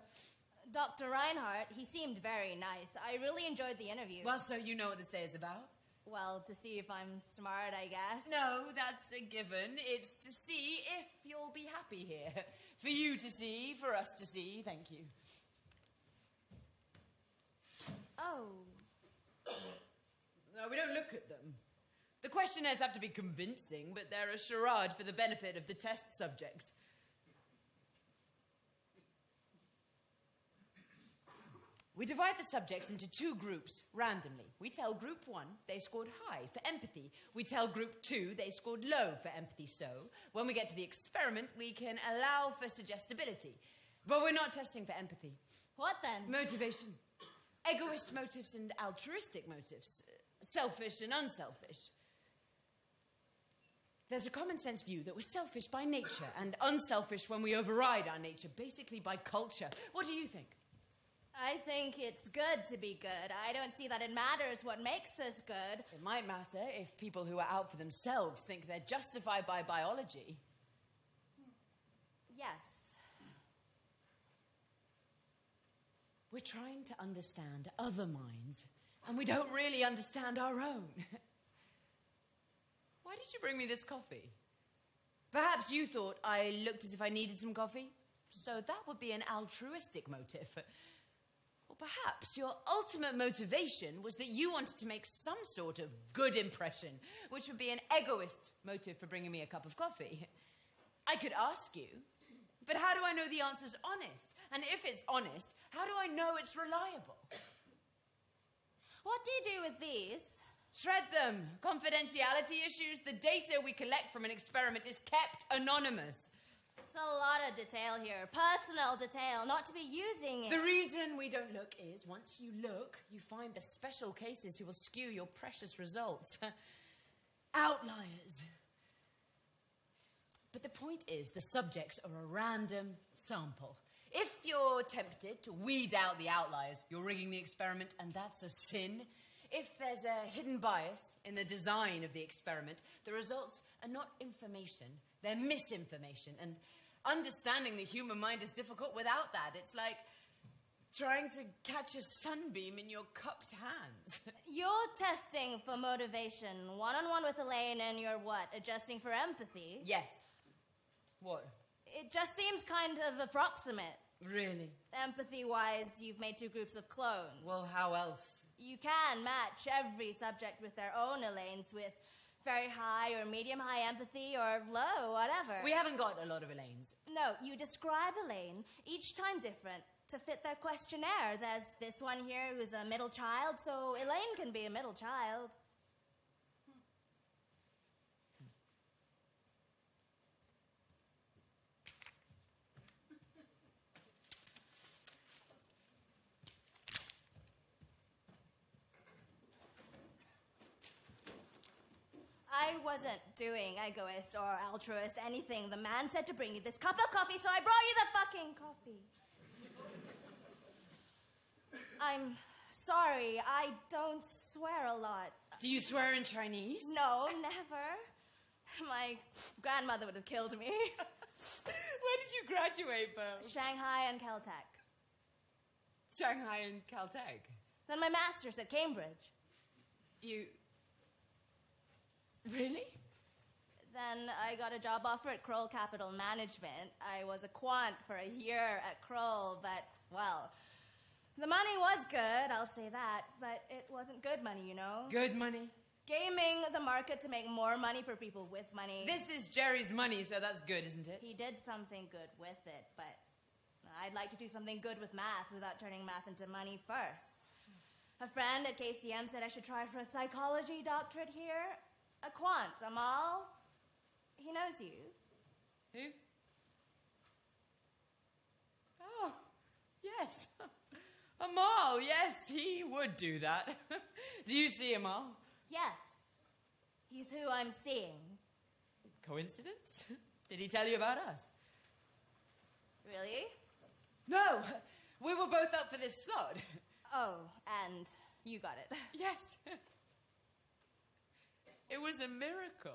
Dr. Reinhardt, he seemed very nice. I really enjoyed the interview. Well, so you know what this day is about? Well, to see if I'm smart, I guess. No, that's a given. It's to see if you'll be happy here. For you to see, for us to see. Thank you. Oh. No, we don't look at them. The questionnaires have to be convincing, but they're a charade for the benefit of the test subjects. We divide the subjects into two groups randomly. We tell group 1 they scored high for empathy. We tell group 2 they scored low for empathy. So, when we get to the experiment, we can allow for suggestibility. But we're not testing for empathy. What then? Motivation. Egoist motives and altruistic motives. Selfish and unselfish. There's a common sense view that we're selfish by nature and unselfish when we override our nature, basically by culture. What do you think? I think it's good to be good. I don't see that it matters what makes us good. It might matter if people who are out for themselves think they're justified by biology. Yes. We're trying to understand other minds, and we don't really understand our own. Why did you bring me this coffee? Perhaps you thought I looked as if I needed some coffee? So that would be an altruistic motive. Or perhaps your ultimate motivation was that you wanted to make some sort of good impression, which would be an egoist motive for bringing me a cup of coffee. I could ask you, but how do I know the answer's honest? And if it's honest, how do I know it's reliable? What do you do with these? Shred them. Confidentiality issues. The data we collect from an experiment is kept anonymous. It's a lot of detail here. Personal detail, not to be using it. The reason we don't look is, once you look, you find the special cases who will skew your precious results. Outliers. But the point is, the subjects are a random sample. If you're tempted to weed out the outliers, you're rigging the experiment, and that's a sin. If there's a hidden bias in the design of the experiment, the results are not information, they're misinformation. And understanding the human mind is difficult without that. It's like trying to catch a sunbeam in your cupped hands. You're testing for motivation, one-on-one with Elaine, and you're what, adjusting for empathy? Yes. What? It just seems kind of approximate. Really? Empathy-wise, you've made two groups of clones. Well, how else? You can match every subject with their own Elaines, with very high or medium-high empathy or low, whatever. We haven't got a lot of Elaines. No, you describe Elaine, each time different, to fit their questionnaire. There's this one here who's a middle child, so Elaine can be a middle child. I wasn't doing egoist or altruist, anything. The man said to bring you this cup of coffee, so I brought you the fucking coffee. I'm sorry, I don't swear a lot. Do you swear in Chinese? No, never. My grandmother would have killed me. Where did you graduate, Bo? Shanghai and Caltech. Shanghai and Caltech. Then my master's at Cambridge. You... Really? Then I got a job offer at Kroll Capital Management. I was a quant for a year at Kroll, but, well, the money was good, I'll say that, but it wasn't good money, you know? Good money? Gaming the market to make more money for people with money. This is Jerry's money, so that's good, isn't it? He did something good with it, but I'd like to do something good with math without turning math into money first. A friend at KCM said I should try for a psychology doctorate here. A quant, Amal. He knows you. Who? Oh, yes. Amal, yes, he would do that. Do you see Amal? Yes. He's who I'm seeing. Coincidence? Did he tell you about us? Really? No, we were both up for this slot. Oh, and you got it. Yes. It was a miracle.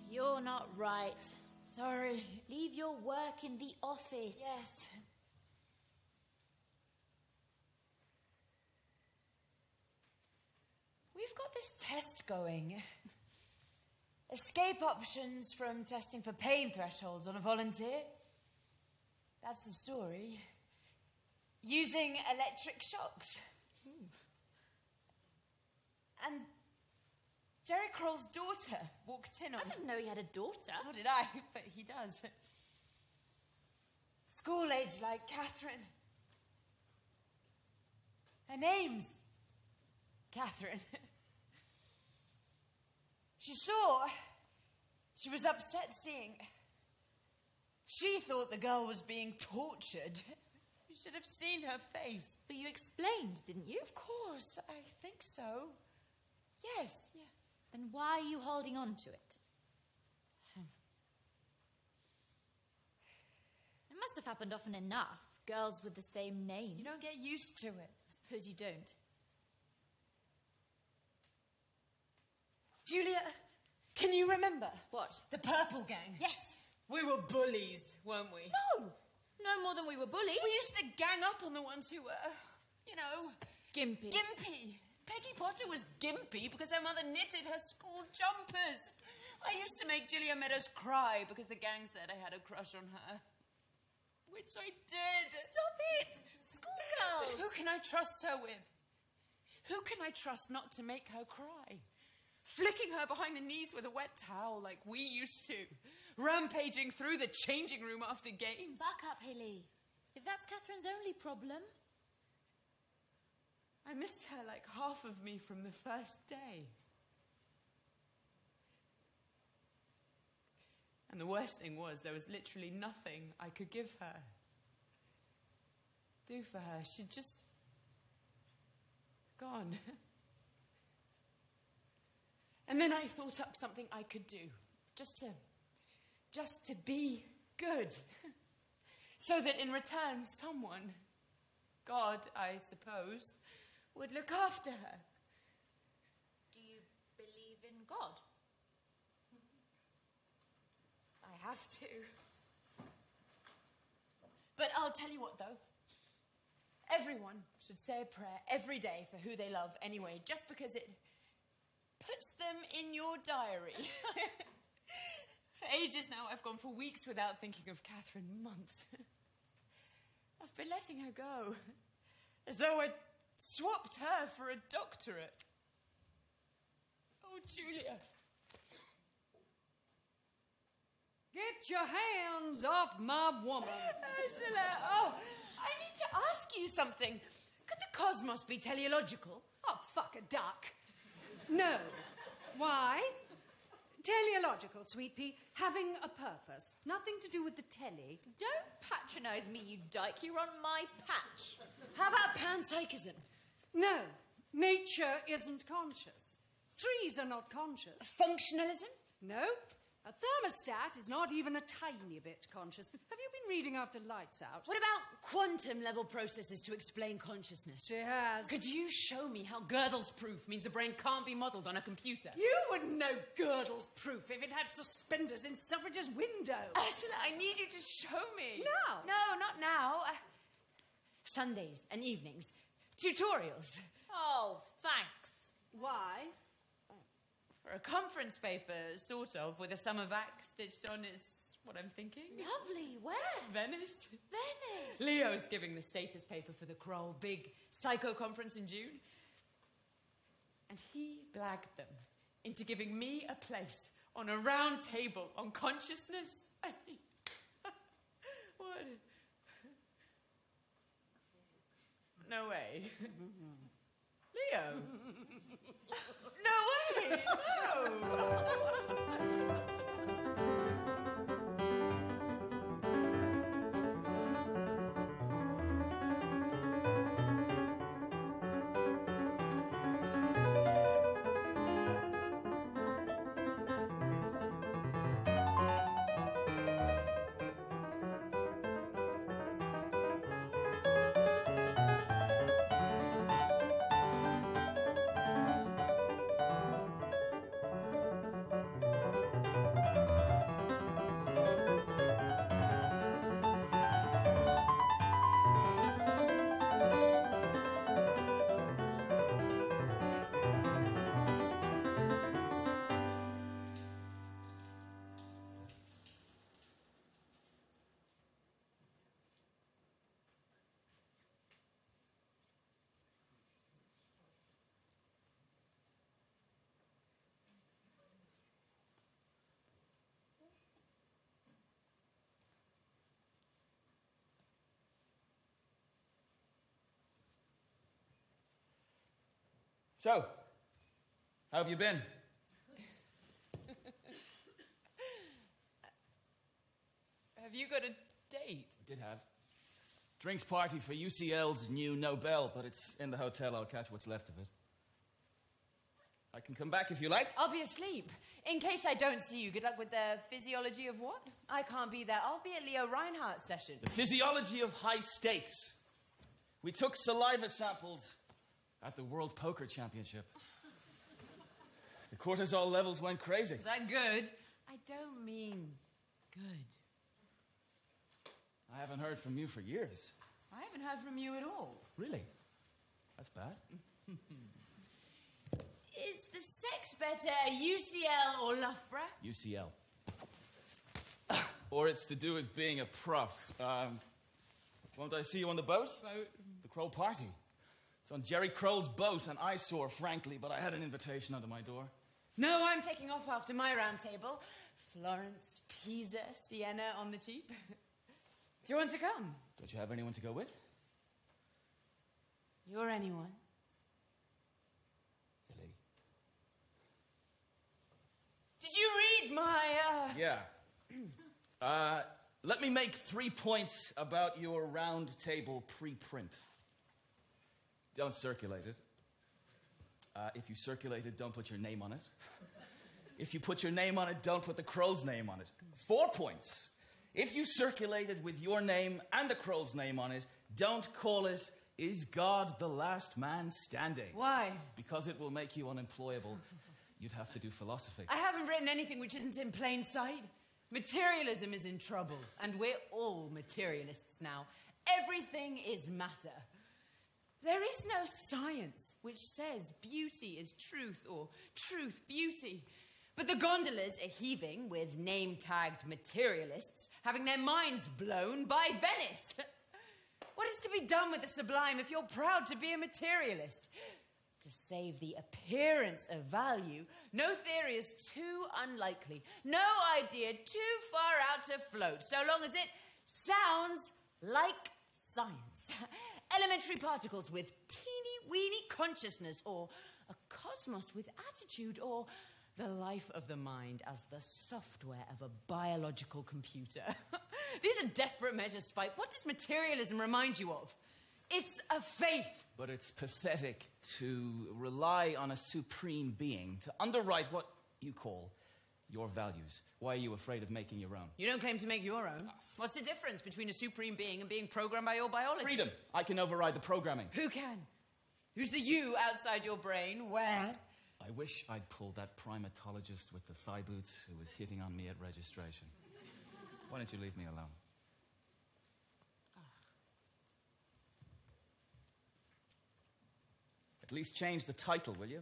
You're not right. Sorry. Leave your work in the office. Yes. We've got this test going. Escape options from testing for pain thresholds on a volunteer. That's the story. Using electric shocks. And Jerry Kroll's daughter walked in on... I didn't know he had a daughter. Nor did I, but he does. School age like Catherine. Her name's Catherine. She was upset seeing... She thought the girl was being tortured. You should have seen her face. But you explained, didn't you? Of course, I think so. Yes, yeah. Then why are you holding on to it? It must have happened often enough. Girls with the same name. You don't get used to it. I suppose you don't. Julia, can you remember? What? The Purple Gang. Yes. We were bullies, weren't we? No. No more than we were bullied. We used to gang up on the ones who were, Gimpy. gimpy. Peggy Potter was gimpy because her mother knitted her school jumpers. I used to make Julia Meadows cry because the gang said I had a crush on her. Which I did. Stop it! Schoolgirls! But who can I trust her with? Who can I trust not to make her cry? Flicking her behind the knees with a wet towel like we used to. Rampaging through the changing room after games. Buck up, Hilly. If that's Catherine's only problem... I missed her like half of me from the first day. And the worst thing was there was literally nothing I could give her. Do for her. She'd just gone. And then I thought up something I could do. Just to be good. So that in return someone, God, I suppose, would look after her. Do you believe in God? I have to. But I'll tell you what, though. Everyone should say a prayer every day for who they love anyway, just because it puts them in your diary. For ages now, I've gone for weeks without thinking of Catherine, months. I've been letting her go, as though I'd swapped her for a doctorate. Oh, Julia. Get your hands off my woman. Ursula, I need to ask you something. Could the cosmos be teleological? Oh, fuck a duck. No. Why? Teleological, Sweet Pea. Having a purpose. Nothing to do with the telly. Don't patronise me, you dyke. You're on my patch. How about panpsychism? No. Nature isn't conscious. Trees are not conscious. Functionalism? No. A thermostat is not even a tiny bit conscious. Have you been reading After Lights Out? What about quantum-level processes to explain consciousness? She has. Could you show me how Gödel's proof means a brain can't be modelled on a computer? You wouldn't know Gödel's proof if it had suspenders in Suffrage's window. Ursula, I need you to show me. Now? No, not now. Sundays and evenings. Tutorials. Oh, thanks. Why? For a conference paper, sort of, with a summer vac stitched on is what I'm thinking. Lovely. Where? Venice. Venice. Leo's giving the status paper for the Kroll big psycho conference in June. And he blagged them into giving me a place on a round table on consciousness. What? No way. Leo. No way. No. So, how have you been? Have you got a date? Did have. Drinks party for UCL's new Nobel, but it's in the hotel. I'll catch what's left of it. I can come back if you like. I'll be asleep. In case I don't see you, good luck with the physiology of what? I can't be there. I'll be at Leo Reinhardt's session. The physiology of high stakes. We took saliva samples at the World Poker Championship. The cortisol levels went crazy. Is that good? I don't mean good. I haven't heard from you for years. I haven't heard from you at all. Really? That's bad. Is the sex better at UCL or Loughborough? UCL. Or it's to do with being a prof. Won't I see you on the boat? The Kroll party. It's on Jerry Kroll's boat, an eyesore, frankly, but I had an invitation under my door. No, I'm taking off after my round table. Florence, Pisa, Siena on the cheap. Do you want to come? Don't you have anyone to go with? You're anyone. Lily. Did you read my, Yeah. Let me make 3 points about your round table preprint. Don't circulate it. If you circulate it, don't put your name on it. If you put your name on it, don't put the Kroll's name on it. 4 points. If you circulate it with your name and the Kroll's name on it, don't call it, "Is God the Last Man Standing?" Why? Because it will make you unemployable. You'd have to do philosophy. I haven't written anything which isn't in plain sight. Materialism is in trouble, and we're all materialists now. Everything is matter. There is no science which says beauty is truth or truth beauty. But the gondolas are heaving with name-tagged materialists having their minds blown by Venice. What is to be done with the sublime if you're proud to be a materialist? To save the appearance of value, no theory is too unlikely, no idea too far out to float, so long as it sounds like science. Elementary particles with teeny-weeny consciousness, or a cosmos with attitude, or the life of the mind as the software of a biological computer. These are desperate measures, Spike. What does materialism remind you of? It's a faith. But it's pathetic to rely on a supreme being to underwrite what you call your values. Why are you afraid of making your own? You don't claim to make your own. What's the difference between a supreme being and being programmed by your biology? Freedom. I can override the programming. Who can? Who's the you outside your brain? Where? I wish I'd pulled that primatologist with the thigh boots who was hitting on me at registration. Why don't you leave me alone? At least change the title, will you?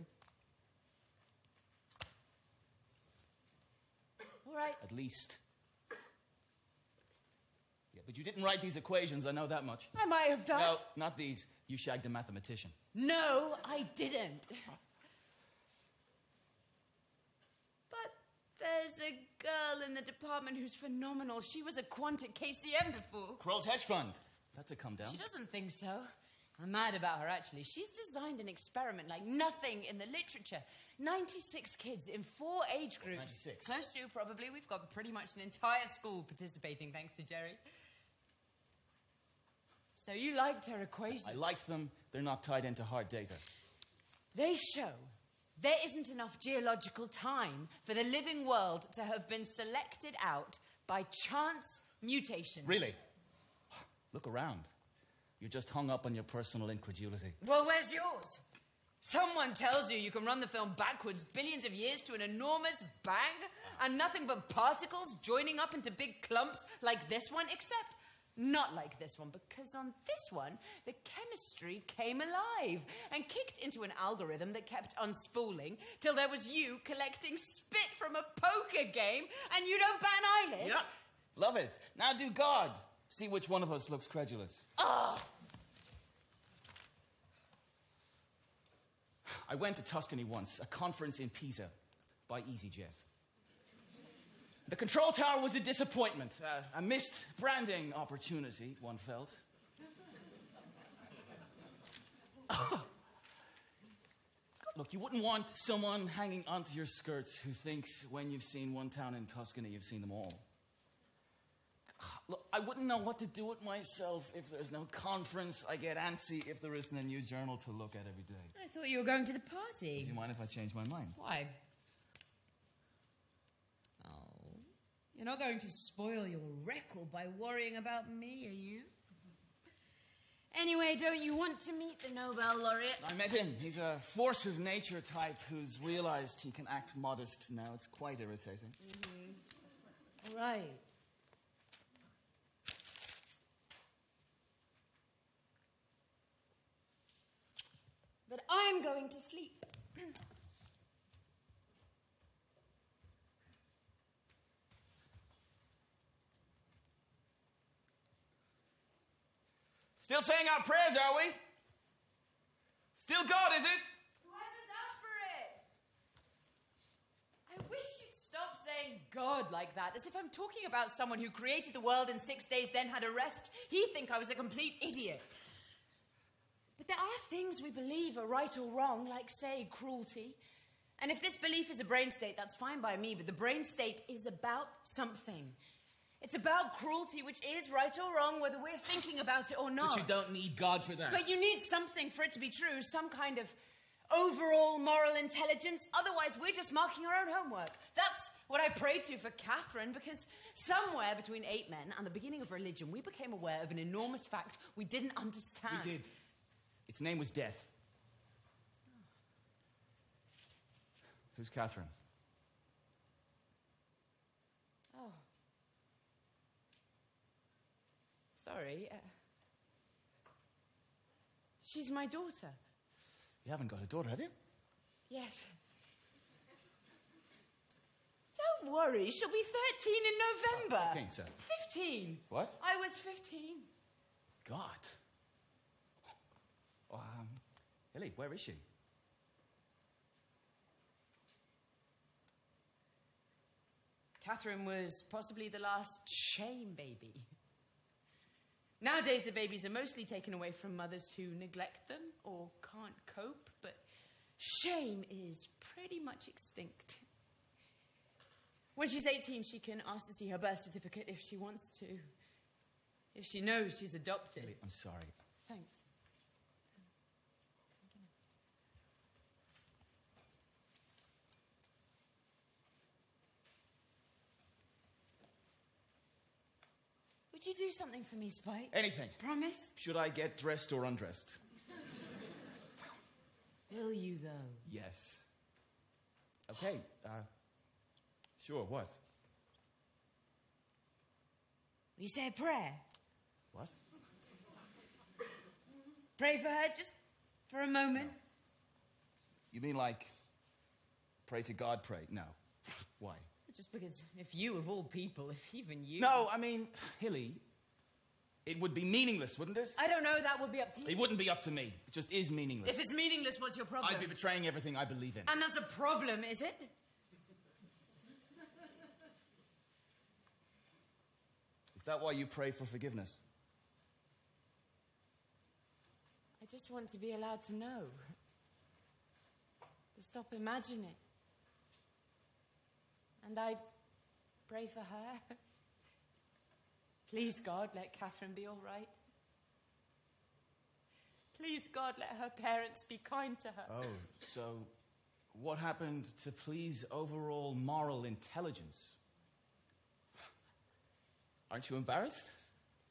All right. At least. Yeah, but you didn't write these equations, I know that much. I might have done. No, not these. You shagged a mathematician. No, I didn't. But there's a girl in the department who's phenomenal. She was a quant at KCM before. Kroll's hedge fund. That's a come down. She doesn't think so. I'm mad about her, actually. She's designed an experiment like nothing in the literature. 96 kids in 4 age groups. 96? Close to, probably. We've got pretty much an entire school participating, thanks to Jerry. So you liked her equations? I liked them. They're not tied into hard data. They show there isn't enough geological time for the living world to have been selected out by chance mutations. Really? Look around. You're just hung up on your personal incredulity. Well, where's yours? Someone tells you can run the film backwards billions of years to an enormous bang and nothing but particles joining up into big clumps like this one, except not like this one, because on this one, the chemistry came alive and kicked into an algorithm that kept unspooling till there was you collecting spit from a poker game and you don't bat an eyelid. Yeah. Love it. Now do God. See which one of us looks credulous. Oh! I went to Tuscany once, a conference in Pisa, by EasyJet. The control tower was a disappointment, a missed branding opportunity, one felt. Look, you wouldn't want someone hanging onto your skirts who thinks when you've seen one town in Tuscany, you've seen them all. Look, I wouldn't know what to do with myself if there's no conference. I get antsy if there isn't a new journal to look at every day. I thought you were going to the party. Do you mind if I change my mind? Why? Oh, you're not going to spoil your record by worrying about me, are you? Anyway, don't you want to meet the Nobel laureate? I met him. He's a force of nature type who's realized he can act modest now. It's quite irritating. Mm-hmm. Right. But I'm going to sleep. Still saying our prayers, are we? Still God, is it? Whoever's asked for it. I wish you'd stop saying God like that, as if I'm talking about someone who created the world in 6 days, then had a rest. He'd think I was a complete idiot. But there are things we believe are right or wrong, like, say, cruelty. And if this belief is a brain state, that's fine by me, but the brain state is about something. It's about cruelty, which is right or wrong, whether we're thinking about it or not. But you don't need God for that. But you need something for it to be true, some kind of overall moral intelligence. Otherwise, we're just marking our own homework. That's what I pray to for Catherine, because somewhere between 8 men and the beginning of religion, we became aware of an enormous fact we didn't understand. We did. Its name was Death. Who's Catherine? Oh. Sorry. She's my daughter. You haven't got a daughter, have you? Yes. Don't worry, she'll be 13 in November. 15, sir. 15. What? I was 15. God. Ellie, where is she? Catherine was possibly the last shame baby. Nowadays, the babies are mostly taken away from mothers who neglect them or can't cope, but shame is pretty much extinct. When she's 18, she can ask to see her birth certificate if she wants to. If she knows she's adopted. Ellie, I'm sorry. Thanks. Could you do something for me, Spike? Anything. Promise? Should I get dressed or undressed? Will you, though? Yes. Okay, sure, what? You say a prayer? What? Pray for her, just for a moment? No. You mean like, pray to God, pray? No. Why? Just because if you, of all people, if even you... No, I mean, Hilly, it would be meaningless, wouldn't it? I don't know, that would be up to you. It wouldn't be up to me. It just is meaningless. If it's meaningless, what's your problem? I'd be betraying everything I believe in. And that's a problem, is it? Is that why you pray for forgiveness? I just want to be allowed to know. To stop imagining. And I pray for her. Please, God, let Catherine be all right. Please, God, let her parents be kind to her. Oh, so what happened to please overall moral intelligence? Aren't you embarrassed?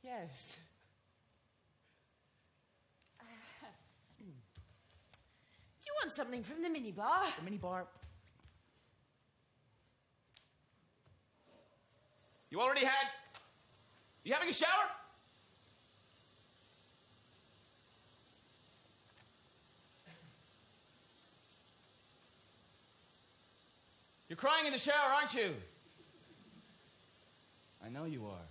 Yes. Do you want something from the minibar? The minibar. You already had? You having a shower? You're crying in the shower, aren't you? I know you are.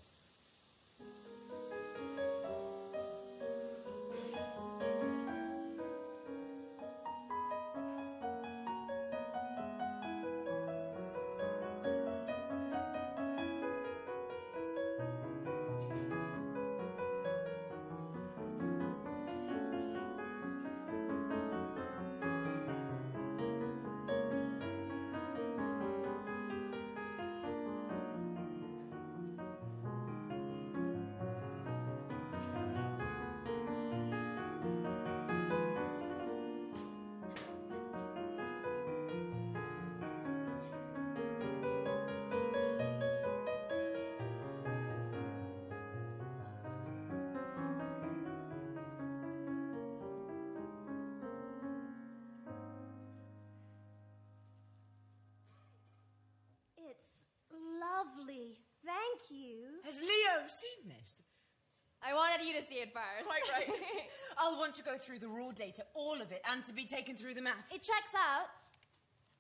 It's lovely. Thank you. Has Leo seen this? I wanted you to see it first. Quite right. I'll want to go through the raw data, all of it, and to be taken through the maths. It checks out.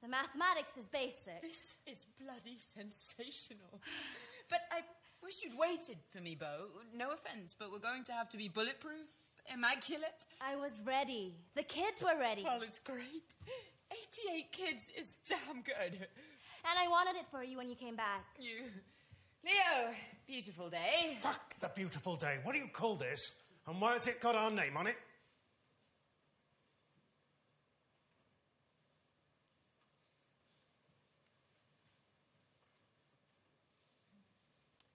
The mathematics is basic. This is bloody sensational. But I wish you'd waited for me, Beau. No offense, but we're going to have to be bulletproof, immaculate. I was ready. The kids were ready. Well, it's great. 88 kids is damn good. And I wanted it for you when you came back. You... Leo, beautiful day. Fuck the beautiful day. What do you call this? And why has it got our name on it?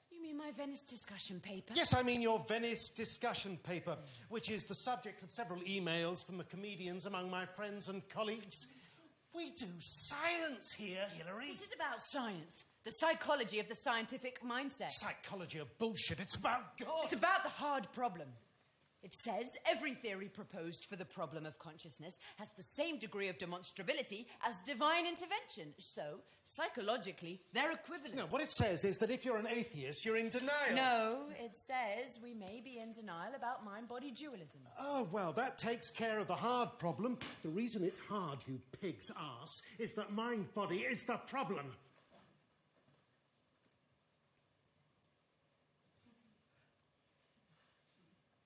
You mean my Venice discussion paper? Yes, I mean your Venice discussion paper, which is the subject of several emails from the comedians among my friends and colleagues. We do science here, Hilary. This is about science. The psychology of the scientific mindset. Psychology of bullshit. It's about God. It's about the hard problem. It says every theory proposed for the problem of consciousness has the same degree of demonstrability as divine intervention. So, psychologically, they're equivalent. No, what it says is that if you're an atheist, you're in denial. No, it says we may be in denial about mind-body dualism. Oh, well, that takes care of the hard problem. The reason it's hard, you pig's ass, is that mind-body is the problem.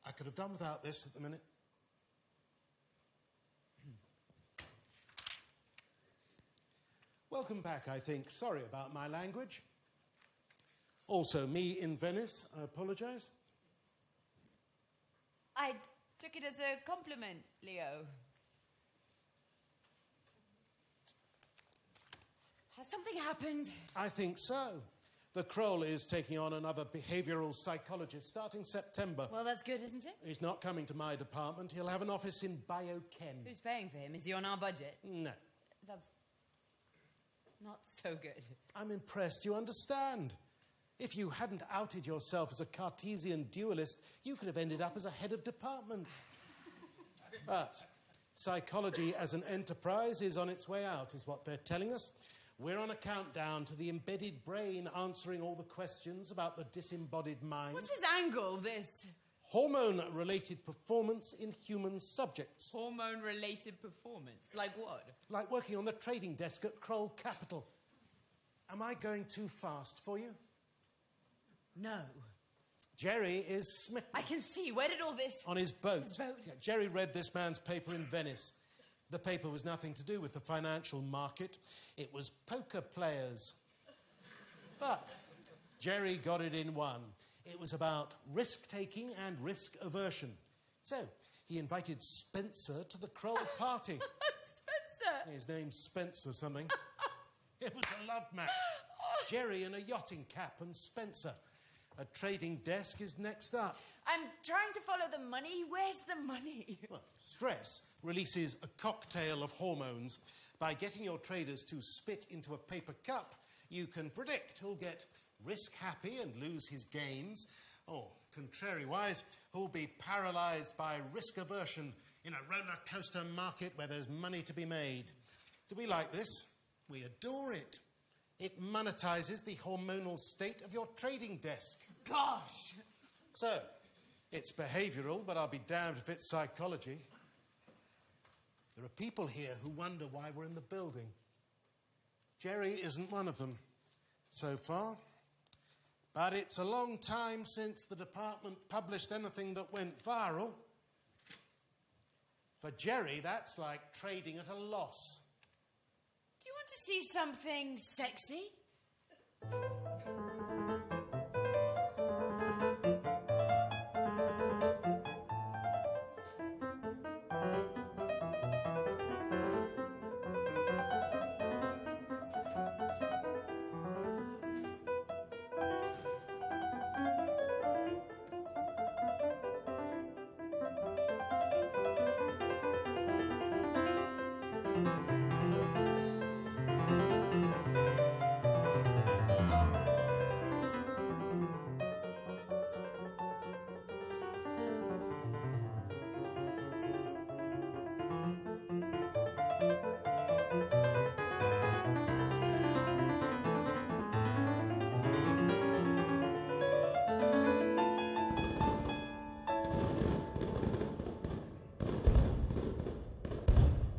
I could have done without this at the minute. Welcome back, I think. Sorry about my language. Also, me in Venice. I apologise. I took it as a compliment, Leo. Has something happened? I think so. The Kroll is taking on another behavioural psychologist starting September. Well, that's good, isn't it? He's not coming to my department. He'll have an office in Biochem. Who's paying for him? Is he on our budget? No. That's not so good. I'm impressed you understand. If you hadn't outed yourself as a Cartesian dualist, you could have ended up as a head of department. But psychology as an enterprise is on its way out, is what they're telling us. We're on a countdown to the embedded brain answering all the questions about the disembodied mind. What's his angle, this? Hormone-related performance in human subjects. Hormone-related performance? Like what? Like working on the trading desk at Kroll Capital. Am I going too fast for you? No. Jerry is smitten. I can see. Where did all this... On his boat. His boat? Yeah, Jerry read this man's paper in Venice. The paper was nothing to do with the financial market. It was poker players. But Jerry got it in one. It was about risk-taking and risk aversion. So he invited Spencer to the Kroll party. Spencer? His name's Spencer something. It was a love match. Jerry in a yachting cap and Spencer. A trading desk is next up. I'm trying to follow the money. Where's the money? Well, stress releases a cocktail of hormones. By getting your traders to spit into a paper cup, you can predict who'll get risk-happy and lose his gains, or, contrariwise, who'll be paralysed by risk aversion in a roller coaster market where there's money to be made. Do we like this? We adore it. It monetizes the hormonal state of your trading desk. Gosh! So, it's behavioural, but I'll be damned if it's psychology. There are people here who wonder why we're in the building. Jerry isn't one of them, so far. But it's a long time since the department published anything that went viral. For Jerry, that's like trading at a loss. Do you want to see something sexy?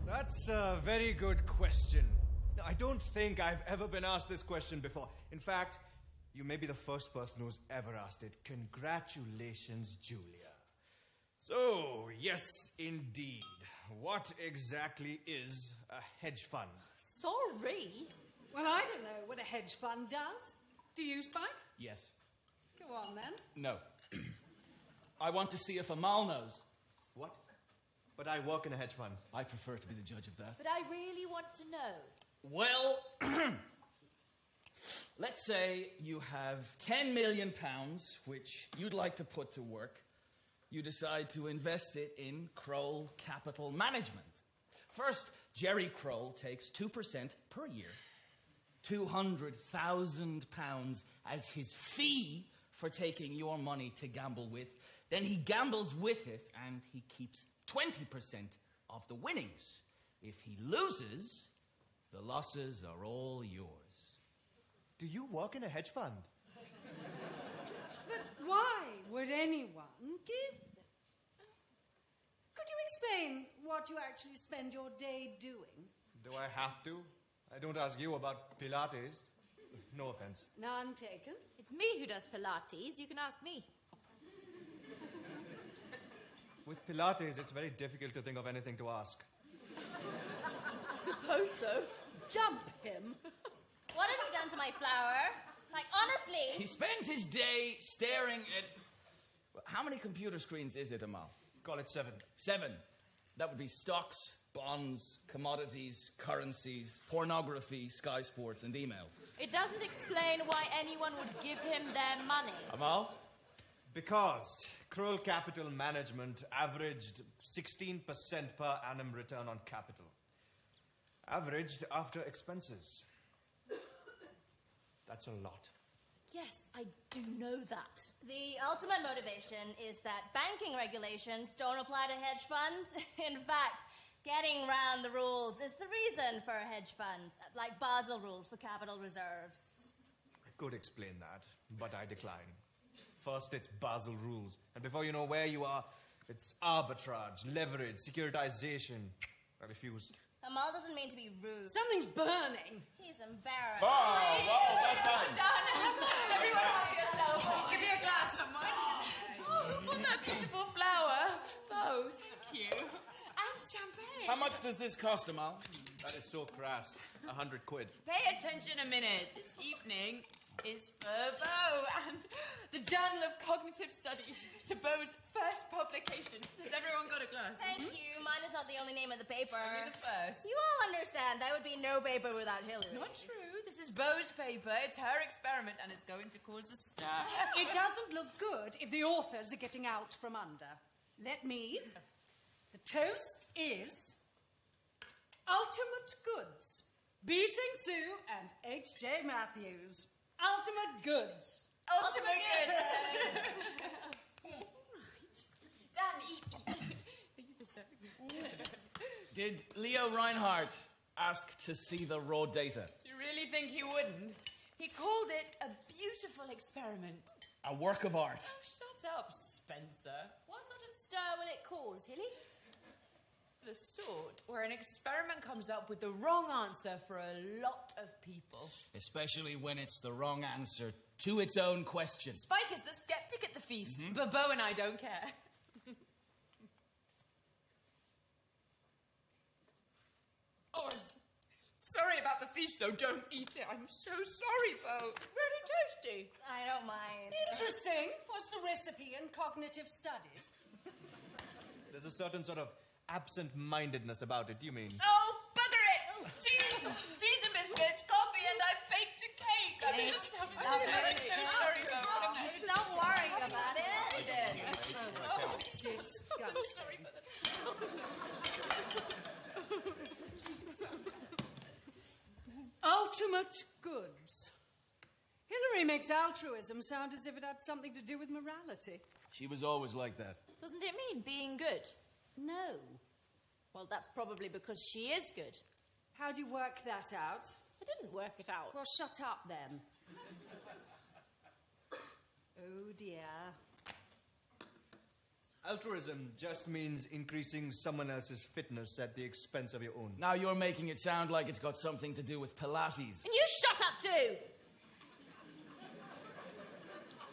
That's a very good question. I don't think I've ever been asked this question before. In fact, you may be the first person who's ever asked it. Congratulations, Julia. So, yes, indeed. What exactly is a hedge fund? Sorry. Well, I don't know what a hedge fund does. Do you, Spike? Yes. Go on, then. No. I want to see if Amal knows. What? But I work in a hedge fund. I prefer to be the judge of that. But I really want to know. Well, let's say you have £10 million, which you'd like to put to work. You decide to invest it in Kroll Capital Management. First, Jerry Kroll takes 2% per year, £200,000 as his fee for taking your money to gamble with. Then he gambles with it and he keeps 20% of the winnings. If he loses, the losses are all yours. Do you work in a hedge fund? But why would anyone give them? Could you explain what you actually spend your day doing? Do I have to? I don't ask you about Pilates. No offense. None taken. It's me who does Pilates. You can ask me. With Pilates, it's very difficult to think of anything to ask. Suppose so. Dump him. What have you done to my flower? Like, honestly. He spends his day staring at... How many computer screens is it, Amal? Call it 7. 7. That would be stocks, bonds, commodities, currencies, pornography, Sky Sports, and emails. It doesn't explain why anyone would give him their money. Amal? Because Kroll Capital Management averaged 16% per annum return on capital. Averaged after expenses. That's a lot. Yes, I do know that. The ultimate motivation is that banking regulations don't apply to hedge funds. In fact, getting around the rules is the reason for hedge funds, like Basel rules for capital reserves. I could explain that, but I decline. First, it's Basel rules. And before you know where you are, it's arbitrage, leverage, securitization. I refuse. Amal doesn't mean to be rude. Something's burning. He's embarrassed. Well done. Everyone help yourself. Give me a glass, someone. Oh, that beautiful flower. Bo, thank you. And champagne. How much does this cost, Amal? That is so crass. 100 quid. Pay attention a minute. This evening is for Bo and the Journal of Cognitive Studies to Bo's first publication. Has everyone got a glass? Thank you. Mine is not the only name of the paper. Only the first. You all understand there would be no paper without Hillary. Not true. This is Bo's paper. It's her experiment and it's going to cause a stir. It doesn't look good if the authors are getting out from under. Let me. The toast is Ultimate Goods. Beating Sue and H.J. Matthews. Ultimate Goods. Ultimate good. Dan, eat. Did Leo Reinhardt ask to see the raw data? Do you really think he wouldn't? He called it a beautiful experiment. A work of art. Oh, shut up, Spencer. What sort of stir will it cause, Hilly? The sort where an experiment comes up with the wrong answer for a lot of people. Especially when it's the wrong answer to its own question. Spike is the skeptic at the feast, but Bo and I don't care. Oh, I'm sorry about the feast, though. Don't eat it. I'm so sorry, Bo. Really toasty. I don't mind. Interesting. What's the recipe in cognitive studies? There's a certain sort of absent-mindedness about it, you mean? Oh, bugger it! Cheese and biscuits, coffee, and I baked a cake. I'm just so sorry, Bo. Don't worry about it. Oh, Disgusting. Ultimate Goods. Hillary makes altruism sound as if it had something to do with morality. She was always like that. Doesn't it mean being good? No. Well, that's probably because she is good. How do you work that out? I didn't work it out. Well, shut up then. Oh dear. Altruism just means increasing someone else's fitness at the expense of your own. Now you're making it sound like it's got something to do with Pilates. And you shut up too!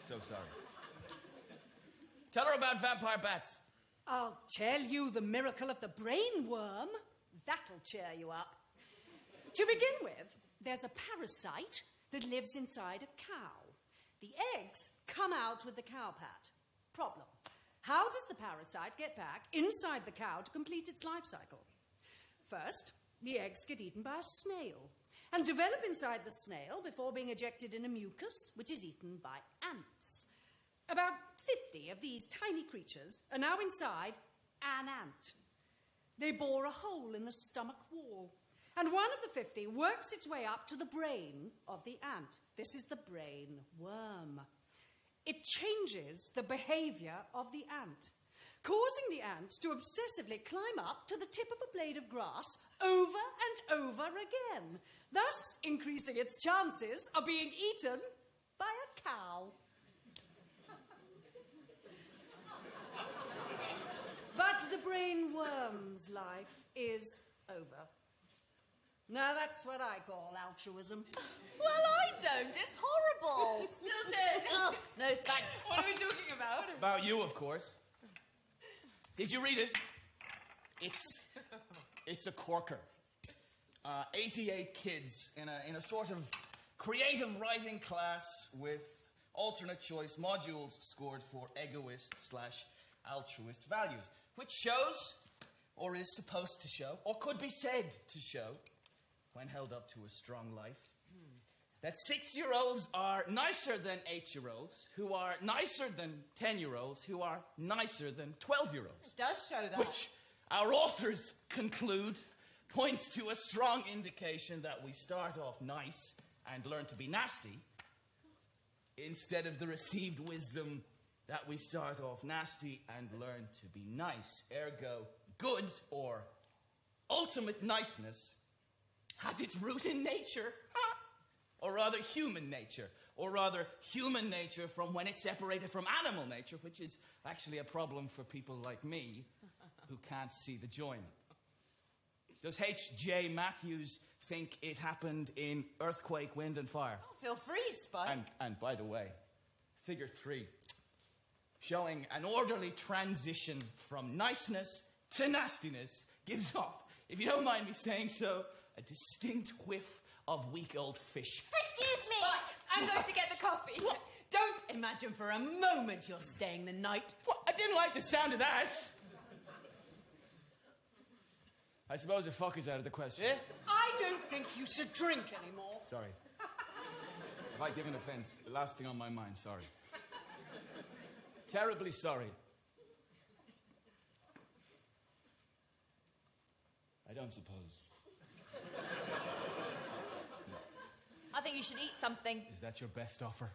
So sorry. Tell her about vampire bats. I'll tell you the miracle of the brain worm. That'll cheer you up. To begin with, there's a parasite that lives inside a cow. The eggs come out with the cow pat. Problem. How does the parasite get back inside the cow to complete its life cycle? First, the eggs get eaten by a snail and develop inside the snail before being ejected in a mucus, which is eaten by ants. About 50 of these tiny creatures are now inside an ant. They bore a hole in the stomach wall, and one of the 50 works its way up to the brain of the ant. This is the brain worm. It changes the behavior of the ant, causing the ant to obsessively climb up to the tip of a blade of grass over and over again, thus increasing its chances of being eaten by a cow. But the brain worm's life is over. Now that's what I call altruism. Well, I don't. It's horrible. Stilton! Oh, no thanks. What are we talking about? About you, of course. Did you read it? It's a corker. 88 kids in a sort of creative writing class with alternate choice modules scored for egoist/altruist values, which shows, or is supposed to show, or could be said to show, when held up to a strong light, that 6-year-olds are nicer than 8-year-olds, who are nicer than 10-year-olds, who are nicer than 12-year-olds. It does show that. Which our authors conclude points to a strong indication that we start off nice and learn to be nasty instead of the received wisdom that we start off nasty and learn to be nice. Ergo, good or ultimate niceness has its root in nature, or rather human nature, or rather human nature from when it's separated from animal nature, which is actually a problem for people like me who can't see the join. Does H.J. Matthews think it happened in earthquake, wind, and fire? Oh, feel free, Spike. And by the way, figure 3, showing an orderly transition from niceness to nastiness, gives off, if you don't mind me saying so, a distinct whiff of week old fish. Excuse me! Spike, I'm going to get the coffee. What? Don't imagine for a moment you're staying the night. What? I didn't like the sound of that. I suppose the fuck is out of the question. Yeah? I don't think you should drink anymore. Sorry. Have I given offense? The last thing on my mind, sorry. Terribly sorry. I don't suppose. I think you should eat something. Is that your best offer?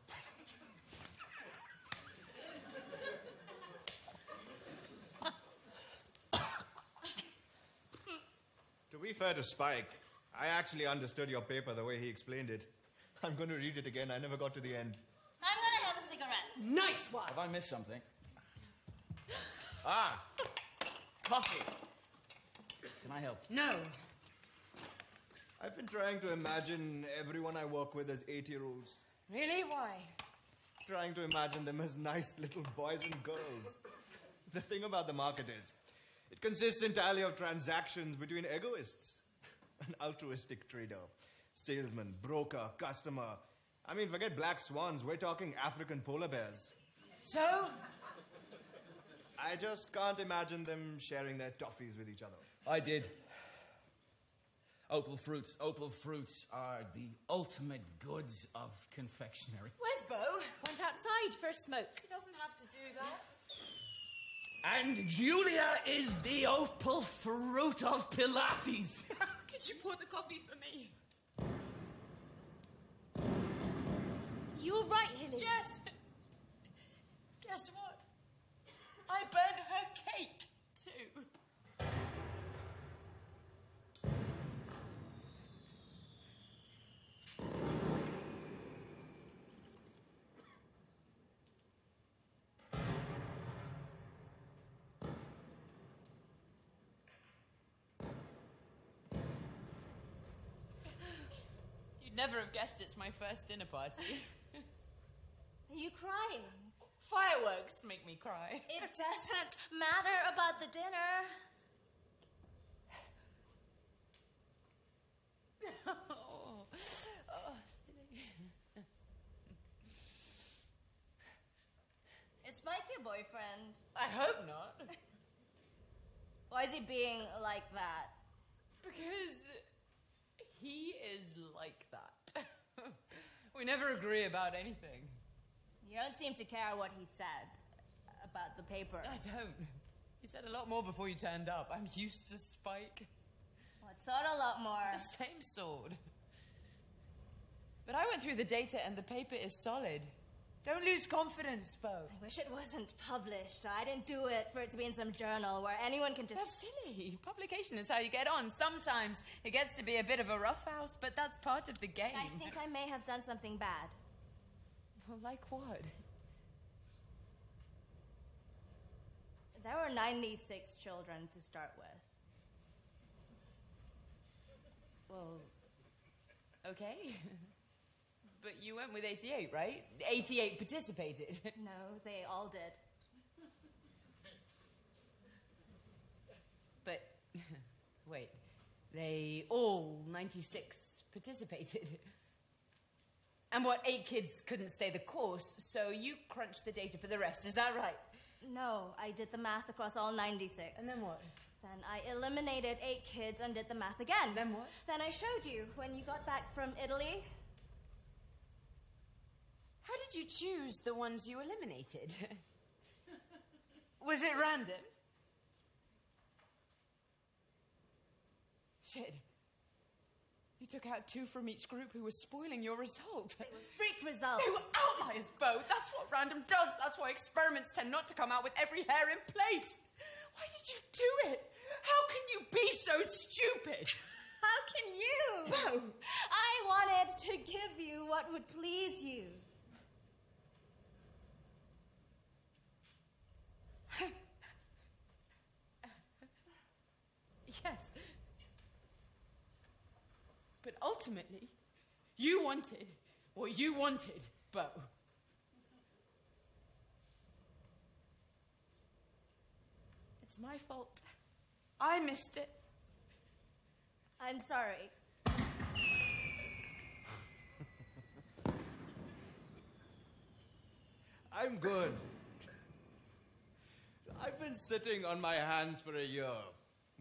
To be fair to Spike, I actually understood your paper the way he explained it. I'm going to read it again. I never got to the end. I'm gonna have a cigarette. Nice one. Have I missed something? Coffee. Can I help? No. I've been trying to imagine everyone I work with as 8-year-olds. Really? Why? Trying to imagine them as nice little boys and girls. The thing about the market is, it consists entirely of transactions between egoists. An altruistic trader, salesman, broker, customer. I mean, forget black swans, we're talking African polar bears. So? I just can't imagine them sharing their toffees with each other. I did. Opal fruits. Opal fruits are the ultimate goods of confectionery. Where's Bo? Went outside for a smoke. She doesn't have to do that. And Julia is the opal fruit of Pilates. Could you pour the coffee for me? You were right, Hilly. Yes. Guess what? I burned her cake, too. You'd never have guessed it's my first dinner party. Are you crying? Fireworks make me cry. It doesn't matter about the dinner. Oh, silly. Is Mike your boyfriend? I hope not. Why is he being like that? Because he is like that. We never agree about anything. You don't seem to care what he said about the paper. I don't. He said a lot more before you turned up. I'm used to Spike. What sort of lot more? The same sort. But I went through the data and the paper is solid. Don't lose confidence, Bo. I wish it wasn't published. I didn't do it for it to be in some journal where anyone can just... That's silly. Publication is how you get on. Sometimes it gets to be a bit of a roughhouse, but that's part of the game. I think I may have done something bad. Well, like what? There were 96 children to start with. Well, okay. But you went with 88, right? 88 participated. No, they all did. But, wait, they all 96 participated. And what, 8 kids couldn't stay the course, so you crunched the data for the rest, is that right? No, I did the math across all 96. And then what? Then I eliminated 8 kids and did the math again. Then what? Then I showed you when you got back from Italy. How did you choose the ones you eliminated? Was it random? Shit. You took out 2 from each group who was spoiling your result. They were freak results. They were outliers, Bo. That's what random does. That's why experiments tend not to come out with every hair in place. Why did you do it? How can you be so stupid? How can you? Bo! I wanted to give you what would please you. Yes. But ultimately, you wanted what you wanted, Bo. It's my fault. I missed it. I'm sorry. I'm good. I've been sitting on my hands for a year,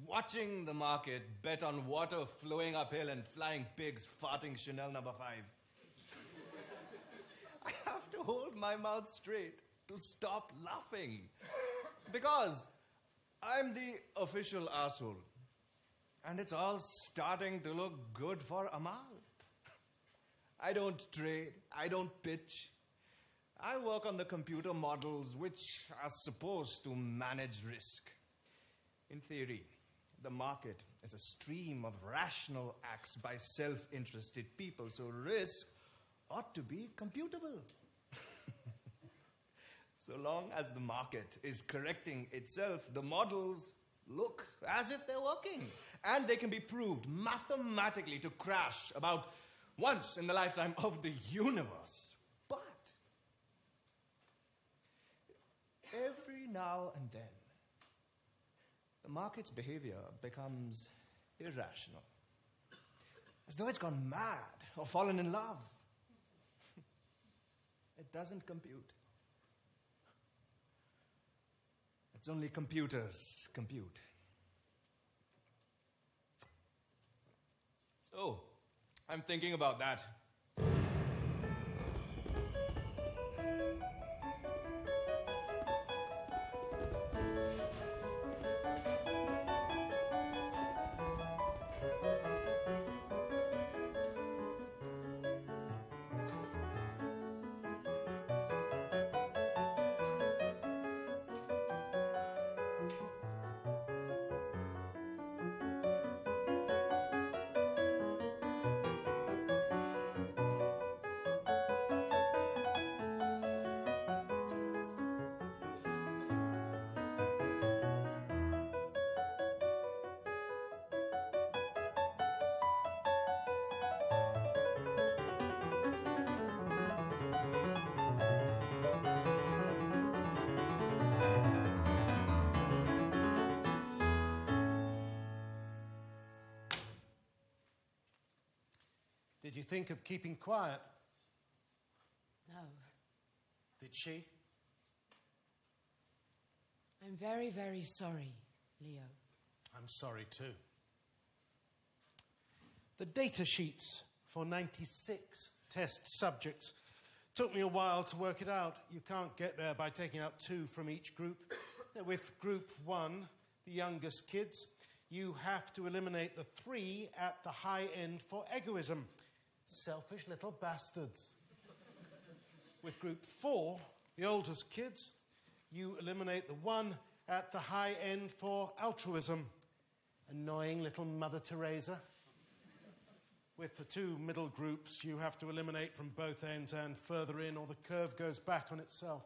watching the market bet on water flowing uphill and flying pigs farting Chanel No. 5. I have to hold my mouth straight to stop laughing. Because I'm the official asshole. And it's all starting to look good for Amal. I don't trade. I don't pitch. I work on the computer models which are supposed to manage risk. In theory, the market is a stream of rational acts by self-interested people, so risk ought to be computable. So long as the market is correcting itself, the models look as if they're working. And they can be proved mathematically to crash about once in the lifetime of the universe. But every now and then, the market's behavior becomes irrational. As though it's gone mad or fallen in love. It doesn't compute. It's only computers compute. So, I'm thinking about that. Did you think of keeping quiet? No. Did she? I'm very, very sorry, Leo. I'm sorry too. The data sheets for 96 test subjects took me a while to work it out. You can't get there by taking out 2 from each group. With group 1, the youngest kids, you have to eliminate the 3 at the high end for egoism. Selfish little bastards. With group 4, the oldest kids, you eliminate the 1 at the high end for altruism. Annoying little Mother Teresa. With the 2 middle groups, you have to eliminate from both ends and further in, or the curve goes back on itself.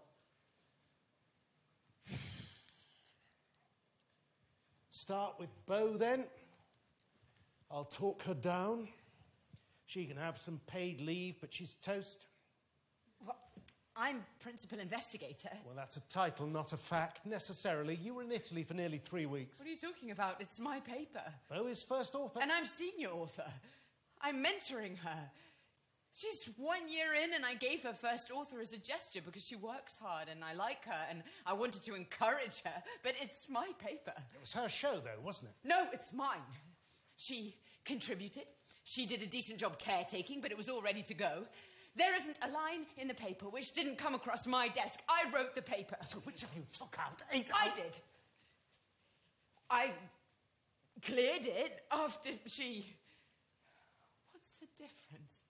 Start with Bo then. I'll talk her down. She can have some paid leave, but she's toast. Well, I'm principal investigator. Well, that's a title, not a fact, necessarily. You were in Italy for nearly 3 weeks. What are you talking about? It's my paper. Bo is first author. And I'm senior author. I'm mentoring her. She's 1 year in, and I gave her first author as a gesture because she works hard and I like her and I wanted to encourage her. But it's my paper. It was her show, though, wasn't it? No, it's mine. She contributed. She did a decent job caretaking, but it was all ready to go. There isn't a line in the paper which didn't come across my desk. I wrote the paper. So which of you took out 8 I did. I cleared it after she... difference?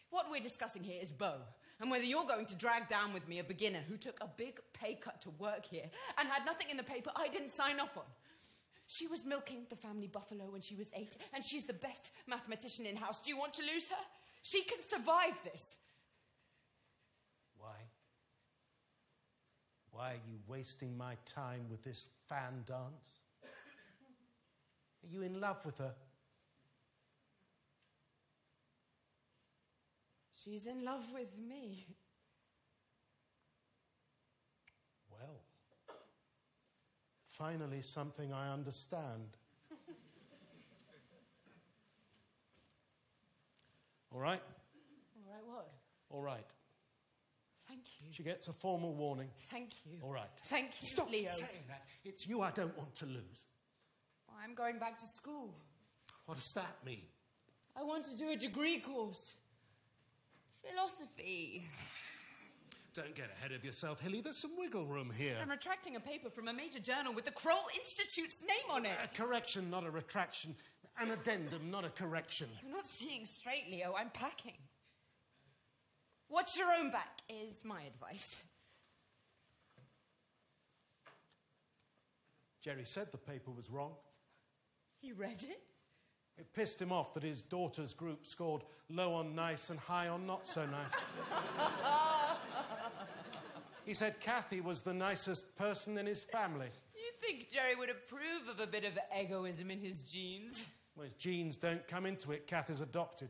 What we're discussing here is Beau, and whether you're going to drag down with me a beginner who took a big pay cut to work here and had nothing in the paper I didn't sign off on. She was milking the family buffalo when she was 8, and she's the best mathematician in-house. Do you want to lose her? She can survive this. Why? Why are you wasting my time with this fan dance? Are you in love with her? She's in love with me. Well, finally something I understand. All right? All right, what? All right. Thank you. She gets a formal warning. Thank you. All right. Thank you, Stop Leo. saying that. It's you I don't want to lose. I'm going back to school. What does that mean? I want to do a degree course. Philosophy. Don't get ahead of yourself, Hilly. There's some wiggle room here. I'm retracting a paper from a major journal with the Kroll Institute's name on it. A correction, not a retraction. An addendum, not a correction. You're not seeing straight, Leo. I'm packing. Watch your own back is my advice. Jerry said the paper was wrong. He read it? It pissed him off that his daughter's group scored low on nice and high on not so nice. He said Kathy was the nicest person in his family. You think Jerry would approve of a bit of egoism in his genes? Well, his genes don't come into it. Kathy's adopted.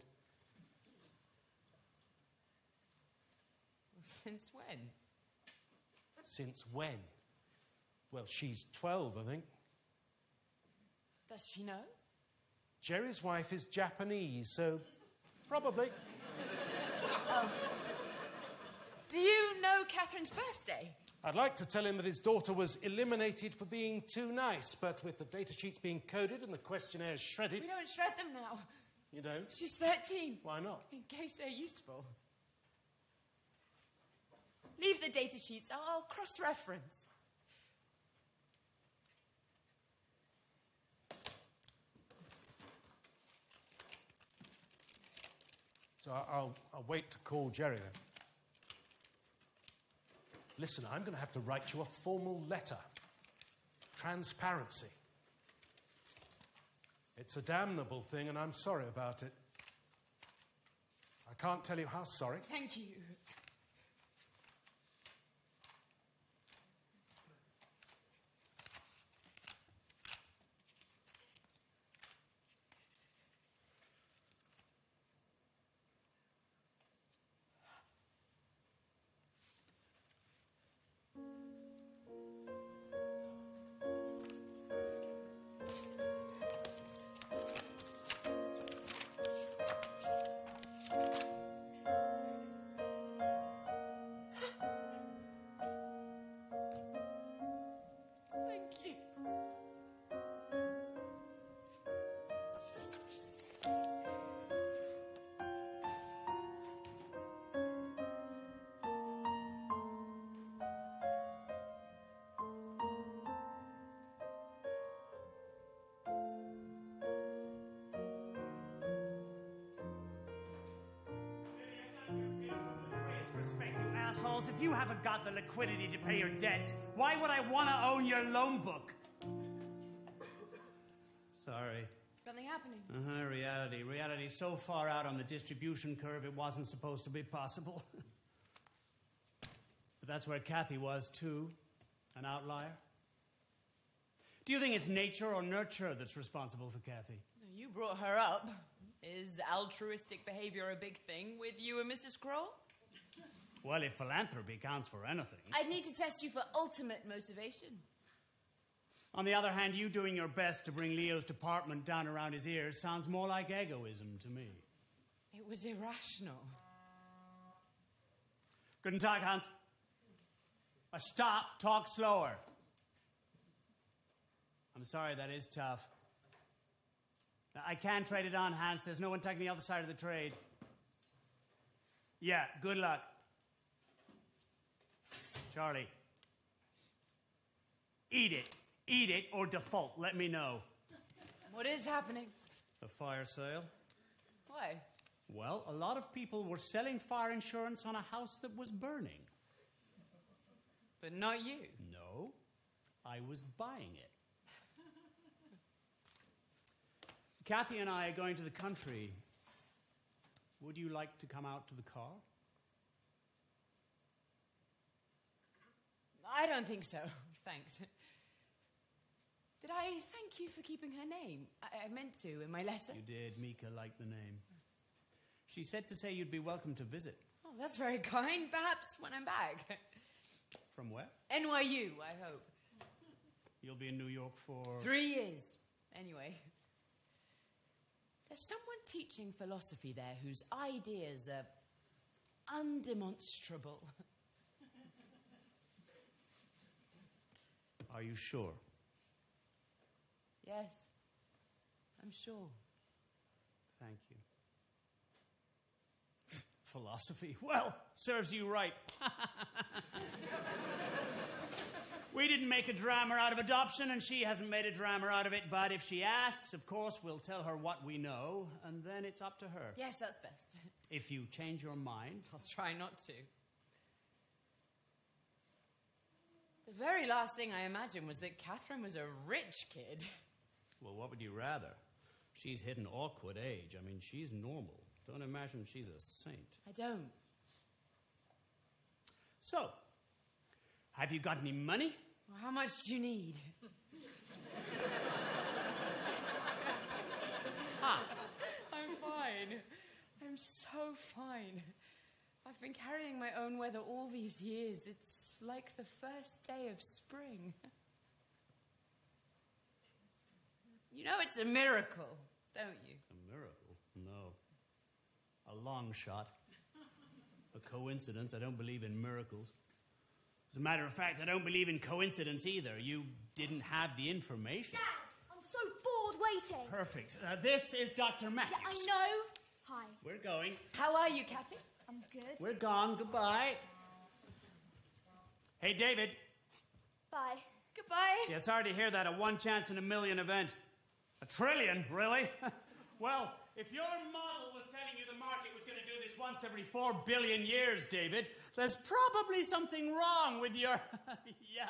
Since when? Since when? Well, she's 12, I think. Does she know? Jerry's wife is Japanese, so probably. Do you know Catherine's birthday? I'd like to tell him that his daughter was eliminated for being too nice, but with the data sheets being coded and the questionnaires shredded... We don't shred them now. You don't? She's 13. Why not? In case they're useful. Leave the data sheets. I'll cross-reference. So I'll wait to call Jerry then. Listen, I'm going to have to write you a formal letter. Transparency. It's a damnable thing, and I'm sorry about it. I can't tell you how sorry. Thank you. Assholes, if you haven't got the liquidity to pay your debts, why would I want to own your loan book? Sorry. Something happening? Reality. Reality's so far out on the distribution curve it wasn't supposed to be possible. But that's where Kathy was, too. An outlier. Do you think it's nature or nurture that's responsible for Kathy? You brought her up. Is altruistic behavior a big thing with you and Mrs. Kroll? Well, if philanthropy counts for anything. I'd need to test you for ultimate motivation. On the other hand, you doing your best to bring Leo's department down around his ears sounds more like egoism to me. It was irrational. Guten Tag, Hans. Stop. Talk slower. I'm sorry, that is tough. I can't trade it on, Hans. There's no one taking the other side of the trade. Yeah, good luck. Charlie. Eat it, or default. Let me know. What is happening? A fire sale. Why? Well, a lot of people were selling fire insurance on a house that was burning. But not you. No, I was buying it. Kathy and I are going to the country. Would you like to come out to the car? I don't think so. Thanks. Did I thank you for keeping her name? I meant to in my letter. You did. Mika liked the name. She said to say you'd be welcome to visit. Oh, that's very kind. Perhaps when I'm back. From where? NYU, I hope. You'll be in New York for... 3 years. Anyway. There's someone teaching philosophy there whose ideas are undemonstrable. Are you sure? Yes, I'm sure. Thank you. Philosophy. Well, serves you right. We didn't make a drama out of adoption, and she hasn't made a drama out of it. But if she asks, of course, we'll tell her what we know, and then it's up to her. Yes, that's best. If you change your mind... I'll try not to. The very last thing I imagined was that Catherine was a rich kid. Well, what would you rather? She's hit an awkward age. I mean, she's normal. Don't imagine she's a saint. I don't. So, have you got any money? Well, how much do you need? I'm fine. I'm so fine. I've been carrying my own weather all these years. It's like the first day of spring. You know it's a miracle, don't you? A miracle? No. A long shot. A coincidence. I don't believe in miracles. As a matter of fact, I don't believe in coincidence either. You didn't have the information. Dad, I'm so bored waiting. Perfect. This is Dr. Matthews. Yeah, I know. Hi. We're going. How are you, Kathy? I'm good. We're gone. Goodbye. Hey, David. Bye. Goodbye. Yeah, sorry to hear that. A one chance in a million event. A trillion, really? Well, if your model was telling you the market was going to do this once every 4 billion years, David, there's probably something wrong with your... Yeah.